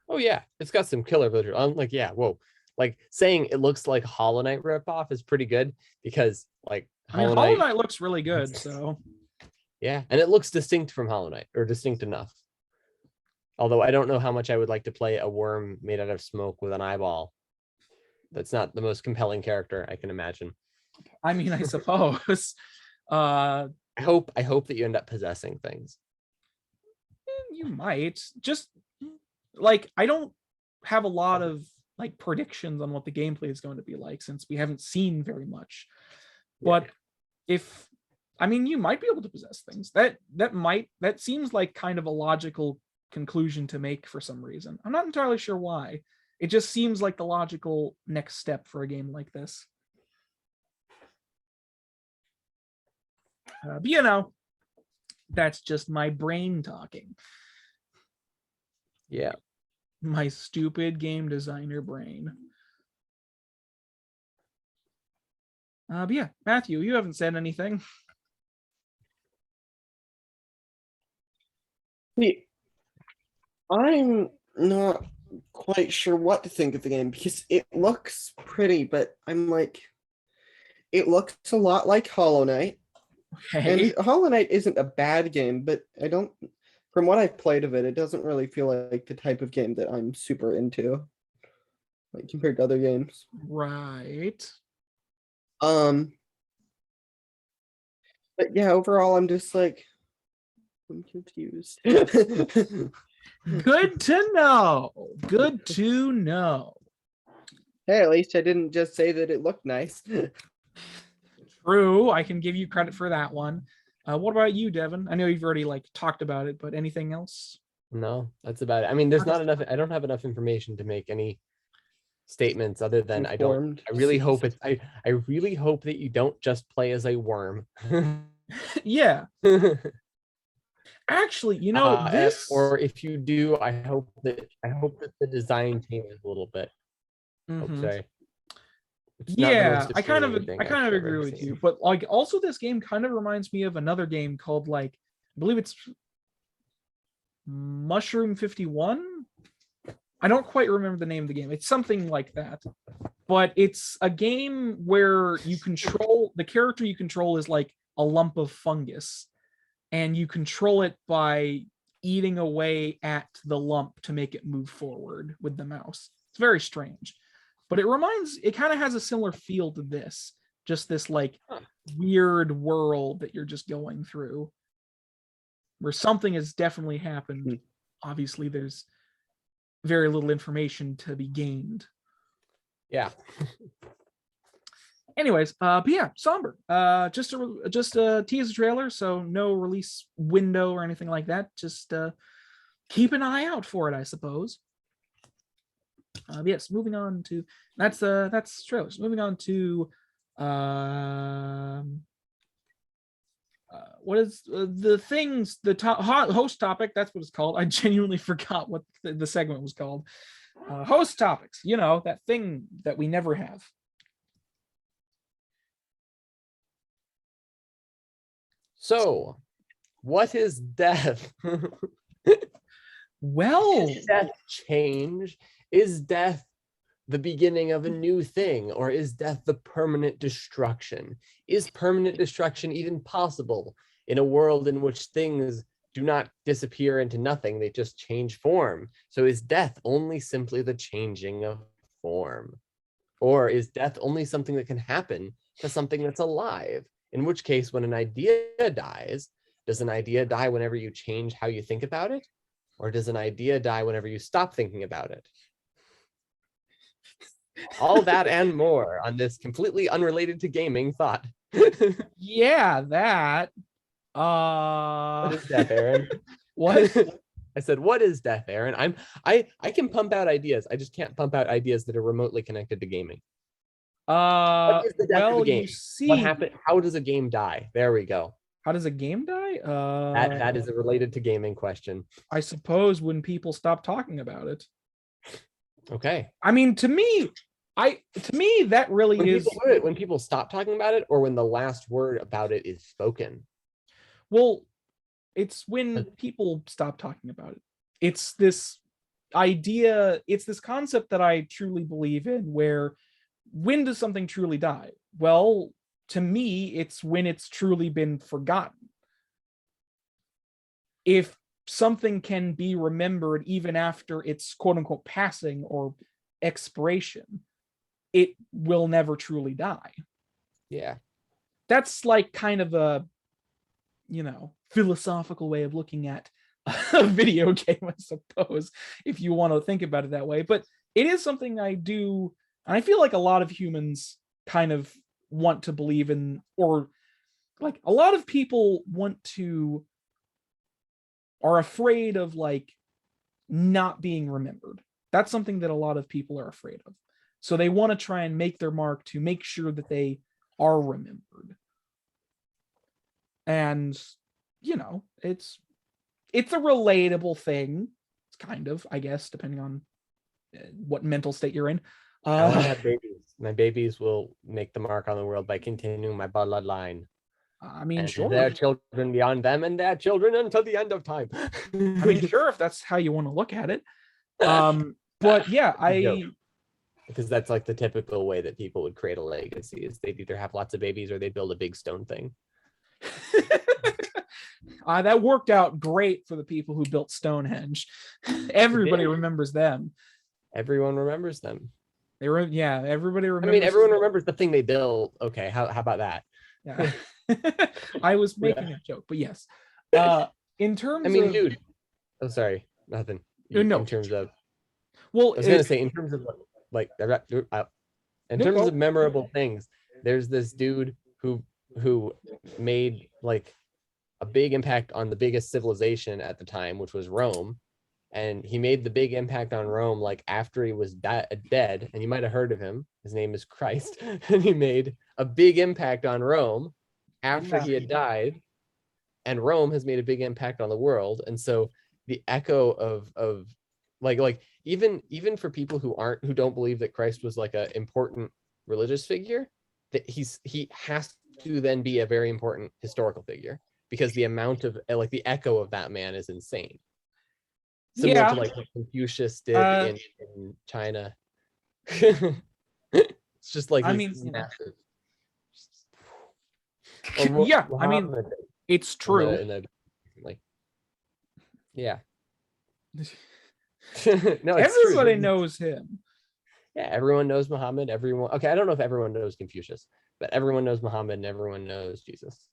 Oh yeah, it's got some killer visuals. I'm like, yeah, whoa. Like saying it looks like Hollow Knight ripoff is pretty good, because like Hollow Knight looks really good, so yeah, and it looks distinct from Hollow Knight, or distinct enough. Although I don't know how much I would like to play a worm made out of smoke with an eyeball. That's not the most compelling character I can imagine. I suppose. I hope that you end up possessing things. You might. Just like I don't have a lot of like predictions on what the gameplay is going to be like, since we haven't seen very much. But if you might be able to possess things. That seems like kind of a logical conclusion to make for some reason. I'm not entirely sure why. It just seems like the logical next step for a game like this. But that's just my brain talking. Yeah. My stupid game designer brain. But yeah, Matthew, you haven't said anything. See, I'm not quite sure what to think of the game because it looks pretty, but I'm like, it looks a lot like Hollow Knight. Okay. And Hollow Knight isn't a bad game, but I don't, from what I've played of it, it doesn't really feel like the type of game that I'm super into, like compared to other games. Right. Um, but yeah, overall, I'm just like, I'm confused. Good to know. Good to know. Hey, at least I didn't just say that it looked nice. True. I can give you credit for that one. What about you, Devin? I know you've already like talked about it, but anything else? No, that's about it. I mean, there's not enough. I don't have enough information to make any statements other than Informed. I really hope it's I really hope that you don't just play as a worm. Yeah. Actually, this. Or if you do, I hope that the design changes a little bit. Mhm. Okay. It's not the Yeah, most I kind of appealing thing I kind I've of ever agree with seen. you, but like also this game kind of reminds me of another game called like I believe it's Mushroom 51. I don't quite remember the name of the game. It's something like that. But it's a game where you control the character you control is like a lump of fungus and you control it by eating away at the lump to make it move forward with the mouse. It's very strange. But it kind of has a similar feel to this. Just this like weird world that you're just going through where something has definitely happened. Obviously, there's very little information to be gained. Yeah. Anyways, but yeah, Somber. Just a teaser trailer, so no release window or anything like that. Just keep an eye out for it, I suppose. Yes, moving on to that's trailers. Moving on to what is the things the host topic? That's what it's called. I genuinely forgot what the segment was called. Host topics. That thing that we never have. So, what is death? Well, Is death change? Is death the beginning of a new thing, or is death the permanent destruction? Is permanent destruction even possible in a world in which things do not disappear into nothing, they just change form? So is death only simply the changing of form? Or is death only something that can happen to something that's alive? In which case, when an idea dies, does an idea die whenever you change how you think about it? Or does an idea die whenever you stop thinking about it? All that and more on this completely unrelated to gaming thought. yeah, that. What is death, Aaron? What? I said, what is death, Aaron? I can pump out ideas. I just can't pump out ideas that are remotely connected to gaming. What is the death of a Well, game? you see, What happened? How does a game die? There we go. how does a game die? That is a related to gaming question. I suppose when people stop talking about it. Okay. I mean, to me, that really When people stop talking about it, or when the last word about it is spoken. Well, it's when people stop talking about it. It's this idea, it's this concept that I truly believe in, where when does something truly die? Well, to me, it's when it's truly been forgotten. If something can be remembered even after its quote unquote passing or expiration, it will never truly die. Yeah. That's like kind of a, philosophical way of looking at a video game, I suppose, if you want to think about it that way. But it is something I do, and I feel like a lot of humans kind of want to believe in, or like a lot of people are afraid of like not being remembered. That's something that a lot of people are afraid of. So they want to try and make their mark to make sure that they are remembered. And it's a relatable thing. It's kind of, I guess, depending on what mental state you're in. I want to have babies. My babies will make the mark on the world by continuing my bloodline. I mean, And sure. their children beyond them, and their children until the end of time. I mean, sure, if that's how you want to look at it. But yeah, because that's like the typical way that people would create a legacy is they'd either have lots of babies or they'd build a big stone thing. That worked out great for the people who built Stonehenge. Everybody remembers them. Everyone remembers them. Everybody remembers. I mean, everyone remembers the thing they built. Okay, how about that? Yeah. I was making a joke, but yes. In terms of, dude. Oh, sorry, nothing. No. In terms of, well, I was gonna say, in terms of of memorable things, there's this dude who made like a big impact on the biggest civilization at the time, which was Rome. And he made the big impact on Rome like after he was dead, and you might have heard of him. His name is Christ. And he made a big impact on Rome after he had died, and Rome has made a big impact on the world. And so the echo of like even for people who don't believe that Christ was like a important religious figure, that he has to then be a very important historical figure, because the amount of like the echo of that man is insane. Similar to like what Confucius did in China. It's just like, I mean, massive. Yeah, I mean, it's true. Yeah. No, everybody knows him. Yeah, everyone knows Muhammad. Okay, I don't know if everyone knows Confucius, but everyone knows Muhammad and everyone knows Jesus.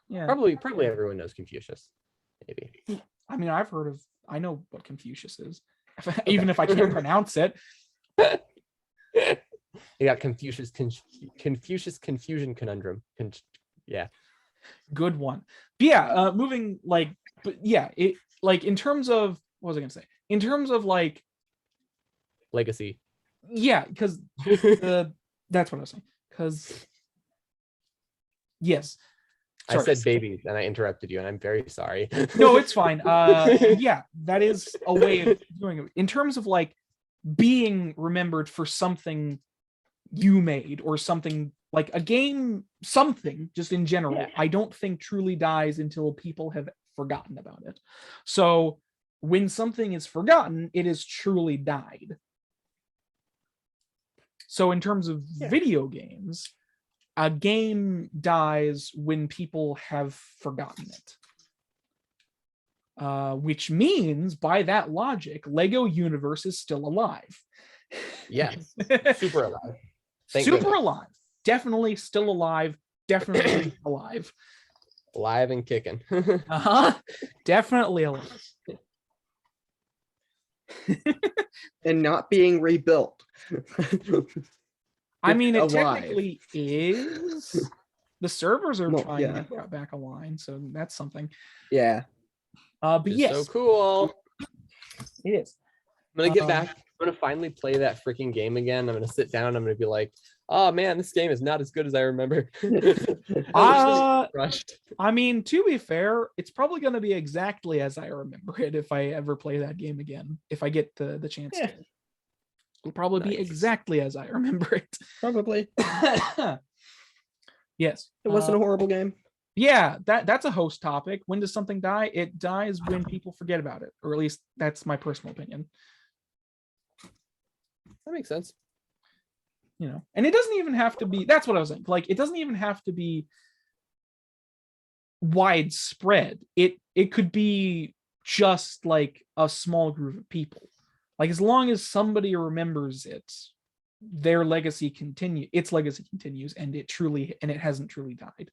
Yeah, probably everyone knows Confucius. Maybe. I mean, I know what Confucius is, even if I can't pronounce it. You got Confucius confusion conundrum. Yeah, good one. But yeah, moving it like in terms of, what was I gonna say? In terms of like legacy. Yeah, because that's what I was saying. Because yes. Sorry. I said babies and I interrupted you, and I'm very sorry. No, it's fine. Yeah, that is a way of doing it. In terms of like being remembered for something you made, or something like a game, something just in general, I don't think truly dies until people have forgotten about it. So when something is forgotten, it has truly died. So in terms of video games, a game dies when people have forgotten it. Which means, by that logic, Lego Universe is still alive. Yes, super alive. Super alive. Definitely still alive. Definitely alive. Alive and kicking. Definitely alive. And not being rebuilt. I mean, it technically is. The servers are trying to get brought back online, so that's something. Yeah. But yes. So cool. It is. I'm gonna get back. I'm gonna finally play that freaking game again. I'm gonna sit down. I'm gonna be like, oh man, this game is not as good as I remember. Rushed. I mean, to be fair, it's probably gonna be exactly as I remember it if I ever play that game again. If I get the chance to. It'll probably be exactly as I remember it. Probably. Yes. It wasn't a horrible game. Yeah, that's a host topic. When does something die? It dies when people forget about it, or at least that's my personal opinion. That makes sense. You know, and it doesn't even have to be, that's what I was saying. Like, it doesn't even have to be widespread. It could be just like a small group of people. Like, as long as somebody remembers it, their legacy its legacy continues, and it hasn't truly died.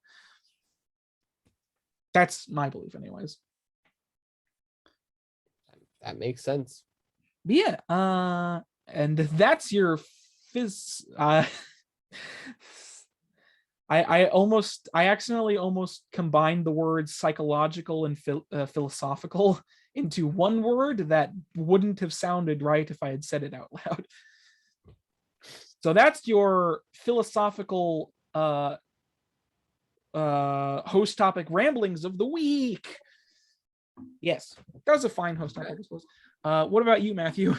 That's my belief, anyways. That makes sense. But yeah, and that's your I accidentally almost combined the words psychological and philosophical into one word that wouldn't have sounded right if I had said it out loud. So that's your philosophical host topic ramblings of the week. Yes, that was a fine host topic, I suppose. What about you, Matthew?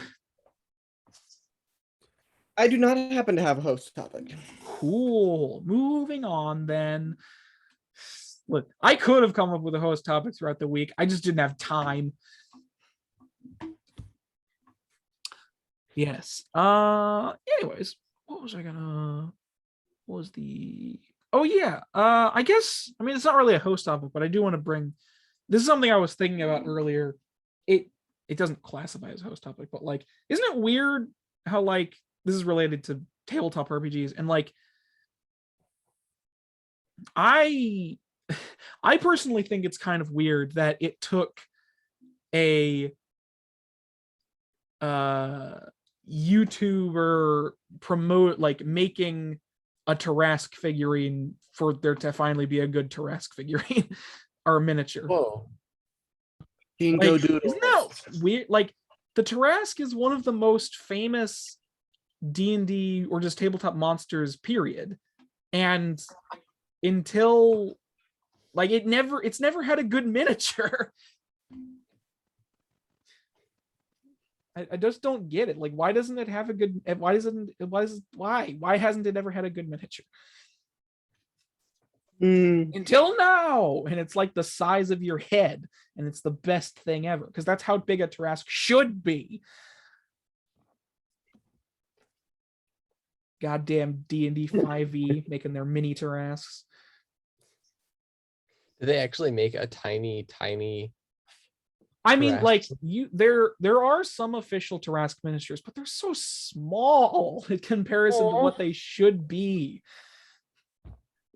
I do not happen to have a host topic. Cool. Moving on then. Look, I could have come up with a host topic throughout the week. I just didn't have time. Yes. Anyways, what was I gonna? What was the? Oh yeah. I guess. I mean, it's not really a host topic, but I do want to bring. This is something I was thinking about earlier. It doesn't classify as a host topic, but like, isn't it weird how like this is related to tabletop RPGs and like I personally think it's kind of weird that it took a YouTuber promote like making a Tarask figurine for there to finally be a good Tarask figurine or a miniature. Whoa. Dingo Like, Doodle. isn't that weird? Like the Tarask is one of the most famous D&D or just tabletop monsters, period. And until like it's never had a good miniature. I just don't get it. Like, why doesn't it have a good? Why hasn't it ever had a good miniature until now? And it's like the size of your head, and it's the best thing ever because that's how big a Tarask should be. Goddamn D&D 5e making their mini Tarasks. Did they actually make a tiny? I mean, Tarask? like there are some official Tarask miniatures, but they're so small in comparison to what they should be.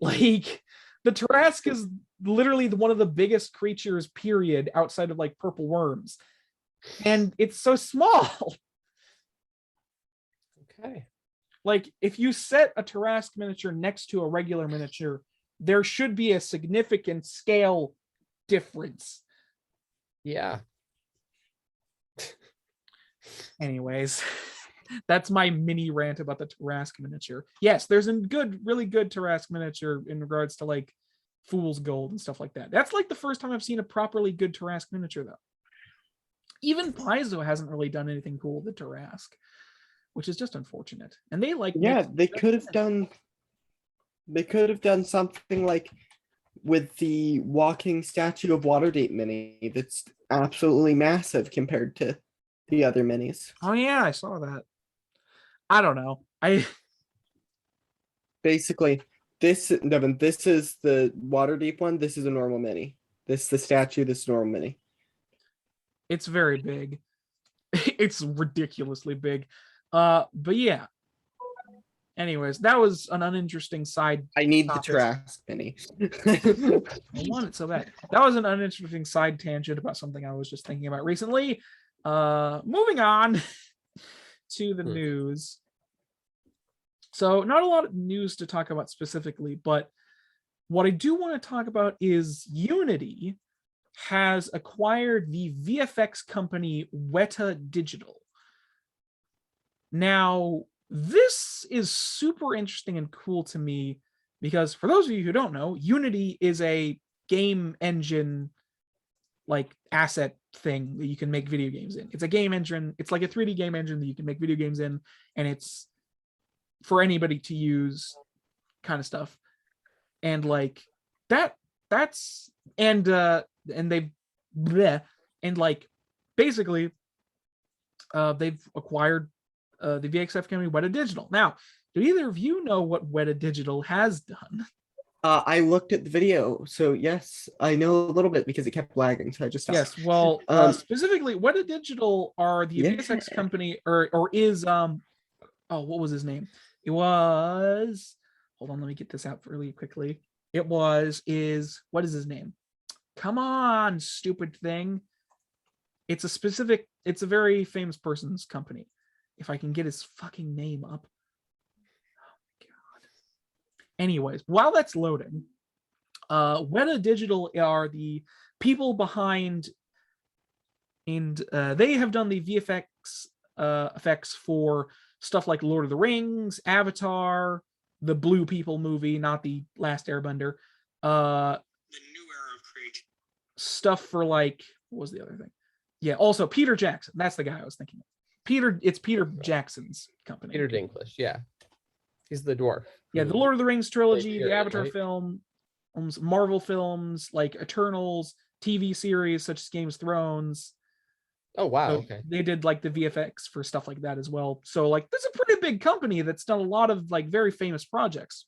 Like the Tarask is literally one of the biggest creatures, period, outside of like purple worms, and it's so small. Okay. Like if you set a Tarask miniature next to a regular miniature, there should be a significant scale difference. Yeah. Anyways, that's my mini rant about the Tarask miniature. Yes, there's a really good Tarask miniature in regards to like Fool's Gold and stuff like that. That's like the first time I've seen a properly good Tarask miniature, though. Even Paizo hasn't really done anything cool with the Tarask, which is just unfortunate. And they like They could have done something like with the walking statue of Waterdeep mini that's absolutely massive compared to the other minis. Oh yeah, I saw that. I don't know. Basically, Devin, this is the Waterdeep one. This is a normal mini. This is the statue. This is normal mini. It's very big. It's ridiculously big. But yeah. Anyways, that was an uninteresting side. I need topic. the Tarask mini. I want it so bad. That was an uninteresting side tangent about something I was just thinking about recently. Moving on to the news. So not a lot of news to talk about specifically, but what I do want to talk about is Unity has acquired the VFX company Weta Digital. Now, this is super interesting and cool to me because for those of you who don't know, Unity is a game engine like asset thing that you can make video games in. It's a game engine. It's like a 3D game engine that you can make video games in, and it's for anybody to use kind of stuff. And like that's and they've and like basically they've acquired the VXF company Weta Digital. Now, do either of you know what Weta Digital has done? I looked at the video, so yes, I know a little bit because it kept lagging, so I just stopped. Yes, well, specifically, Weta Digital are the VFX company, or is oh, what was his name? It was. Hold on, let me get this out really quickly. It was what is his name? Come on, stupid thing. It's a very famous person's company. If I can get his fucking name up. Oh my god. Anyways, while that's loading, Weta Digital are the people behind, and they have done the VFX effects for stuff like Lord of the Rings, Avatar, the Blue People movie, not the Last Airbender. The new era of creativity. Stuff for like, what was the other thing? Yeah, also Peter Jackson. That's the guy I was thinking of. It's Peter Jackson's company. Peter Dinklage, yeah. He's the dwarf. Yeah, the Lord of the Rings trilogy, Tyrion, the Avatar right? film. Marvel films like Eternals, TV series such as Game of Thrones. Oh wow, So okay. they did like the VFX for stuff like that as well. So like there's a pretty big company that's done a lot of like very famous projects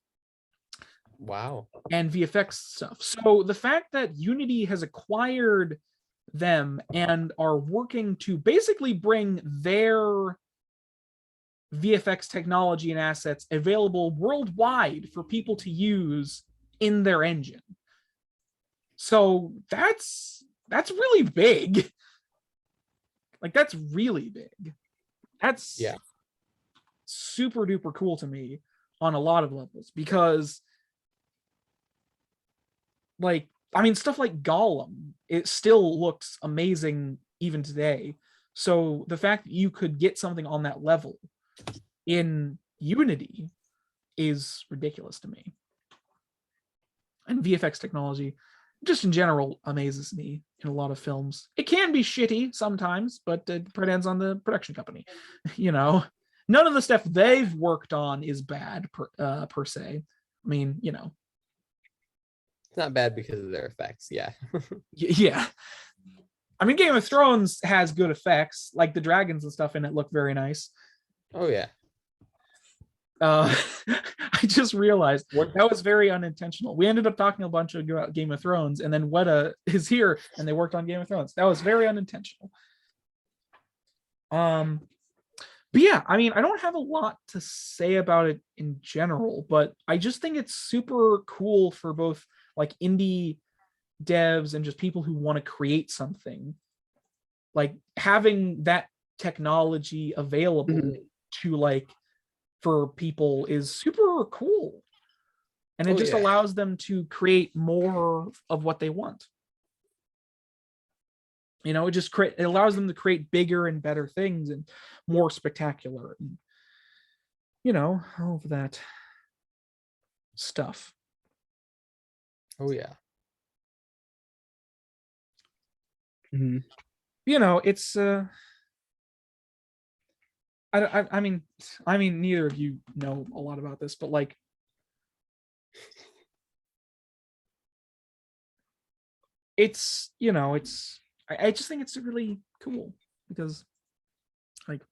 Wow. and VFX stuff. So the fact that Unity has acquired them and are working to basically bring their VFX technology and assets available worldwide for people to use in their engine. So that's really big. Like that's really big. That's Yeah. super duper cool to me on a lot of levels because like I mean stuff like Gollum, it still looks amazing even today. So the fact that you could get something on that level in Unity is ridiculous to me. And VFX technology just in general amazes me in a lot of films. It can be shitty sometimes, but it depends on the production company. You know, none of the stuff they've worked on is bad per se. I mean, you know, It's not bad because of their effects. Yeah. yeah. I mean, Game of Thrones has good effects, like the dragons and stuff in it look very nice. Oh yeah. I just realized that was very unintentional. We ended up talking a bunch about Game of Thrones, and then Weta is here, and they worked on Game of Thrones. That was very unintentional. But yeah, I mean, I don't have a lot to say about it in general, but I just think it's super cool for both like indie devs and just people who want to create something. Like having that technology available to like for people is super cool. And it just allows them to create more of what they want. You know, it allows them to create bigger and better things and more spectacular. And, you know, all of that stuff. Oh yeah. Mm-hmm. You know, it's I mean, neither of you know a lot about this, but like, it's, you know, it's, I just think it's really cool because, like,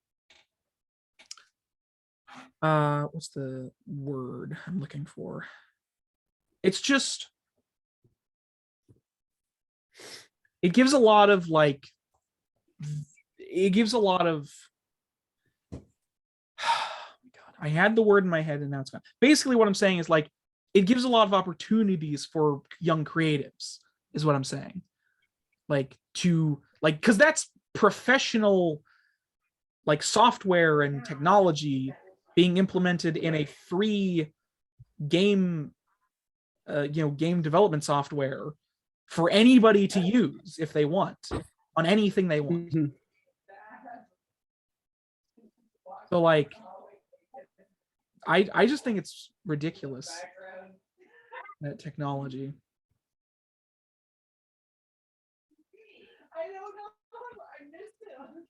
what's the word I'm looking for? It's just, it gives a lot of like, it gives a lot of, God, I had the word in my head and now it's gone. Basically, what I'm saying is like, it gives a lot of opportunities for young creatives, is what I'm saying. Like to like, because that's professional, like software and technology being implemented in a free game, you know, game development software for anybody to use if they want on anything they want. Mm-hmm. So like, I just think it's ridiculous, that technology. I don't know. I missed him.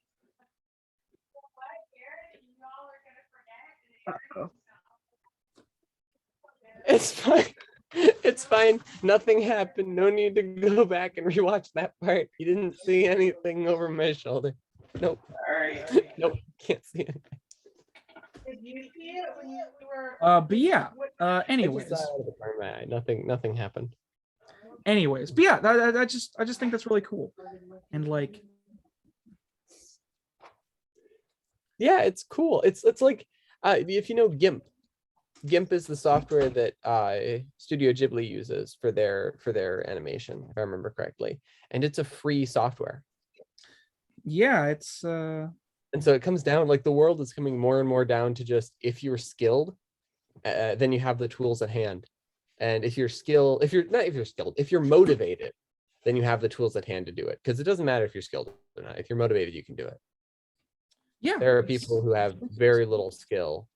It's fine. It's fine. Nothing happened. No need to go back and rewatch that part. You didn't see anything over my shoulder. Nope. Nope. Can't see it. Did you see it when you were? But yeah. I Anyways. just saw it out of the corner of my eye. Nothing happened. Anyways, but yeah, I just think that's really cool, and like, Yeah, it's cool. It's like if you know GIMP. GIMP is the software that Studio Ghibli uses for their animation, if I remember correctly, and it's a free software. yeah, it's And so it comes down, like the world is coming more and more down to just if you're skilled, then you have the tools at hand. And if you're motivated, then you have the tools at hand to do it. Because it doesn't matter if you're skilled or not. If you're motivated, you can do it. yeah. There are people who have very little skill,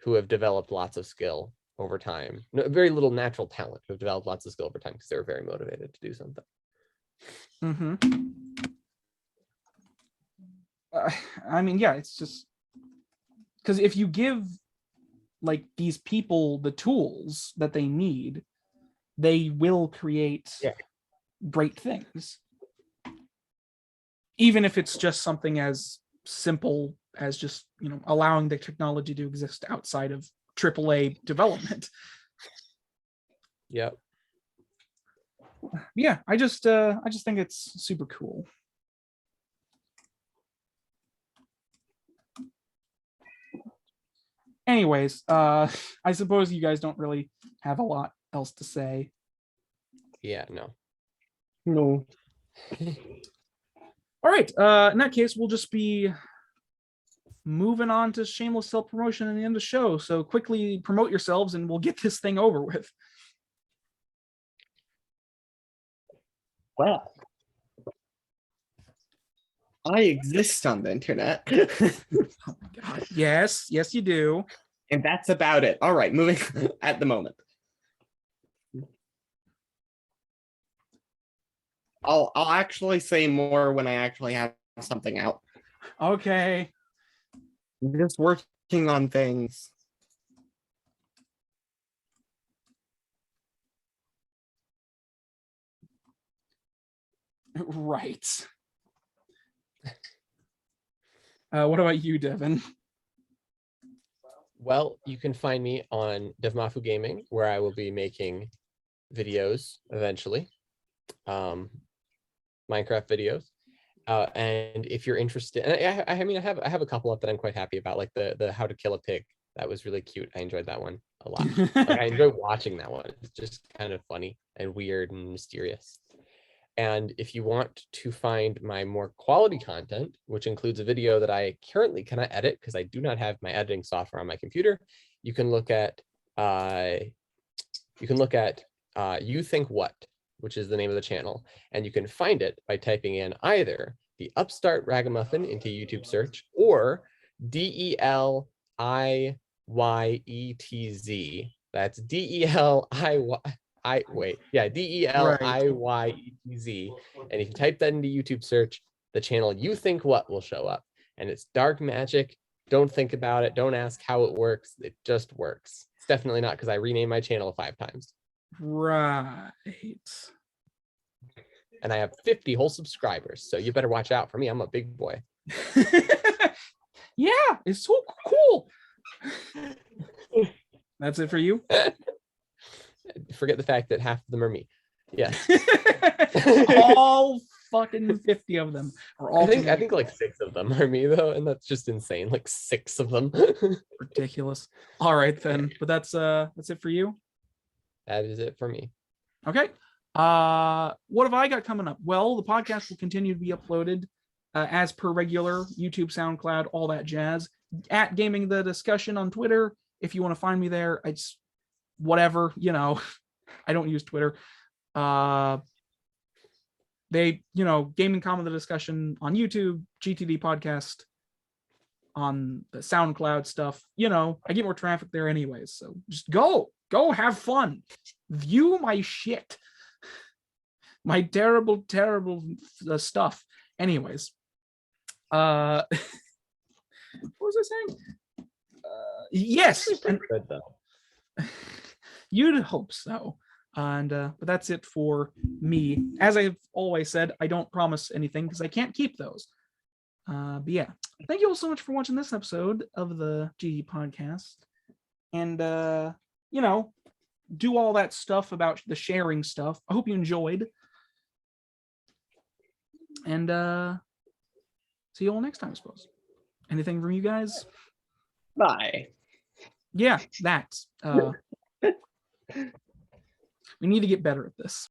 who have developed lots of skill over time. No, very little natural talent, who have developed lots of skill over time because they were very motivated to do something. Mm-hmm. I mean, yeah, it's just because if you give like these people the tools that they need, they will create Yeah. great things. Even if it's just something as simple as just, allowing the technology to exist outside of AAA development. Yep. Yeah, I just think it's super cool. Anyways, I suppose you guys don't really have a lot else to say. Yeah, no. No. All right, in that case, we'll just be moving on to shameless self-promotion in the end of the show. So quickly promote yourselves and we'll get this thing over with. Well, I exist on the internet. Oh my God. Yes, you do. And that's about it. All right, moving at the moment. I'll actually say more when I actually have something out. Okay. I'm just working on things. Right. What about you, Devin? Well, you can find me on Devmafu Gaming, where I will be making videos eventually, Minecraft videos. And if you're interested, and I mean, I have a couple up that I'm quite happy about, like the how to kill a pig. That was really cute. I enjoyed that one a lot. Like, I enjoy watching that one. It's just kind of funny and weird and mysterious. And if you want to find my more quality content, which includes a video that I currently cannot edit because I do not have my editing software on my computer, you can look at You Think What, which is the name of the channel, and you can find it by typing in either the Upstart Ragamuffin into YouTube search or DELIYETZ. That's DELIYETZ. And if you type that into YouTube search, the channel You Think What will show up. And it's dark magic. Don't think about it. Don't ask how it works. It just works. It's definitely not because I renamed my channel 5 times. Right. And I have 50 whole subscribers. So you better watch out for me. I'm a big boy. Yeah, it's so cool. That's it for you? Forget the fact that half of them are me. Yeah. All fucking 50 of them are all I think like 6 of them are me though, and that's just insane. Like 6 of them. ridiculous. All right then, but that's it for you. That is it for me. Okay. What have I got coming up? Well, the podcast will continue to be uploaded as per regular, YouTube, SoundCloud, all that jazz. At Gaming the Discussion on Twitter. If you want to find me there, it's whatever, I don't use Twitter. Gaming Common the Discussion on YouTube, GTD podcast on the SoundCloud stuff. I get more traffic there anyways. So just go have fun. View my shit. My terrible stuff. Anyways. What was I saying? Yes. And Good though. you'd hope so. And but that's it for me. As I've always said, I don't promise anything because I can't keep those. But yeah, thank you all so much for watching this episode of the GD podcast. And do all that stuff about the sharing stuff. I hope you enjoyed. And see you all next time, I suppose. Anything from you guys? Bye. Yeah, that. We need to get better at this.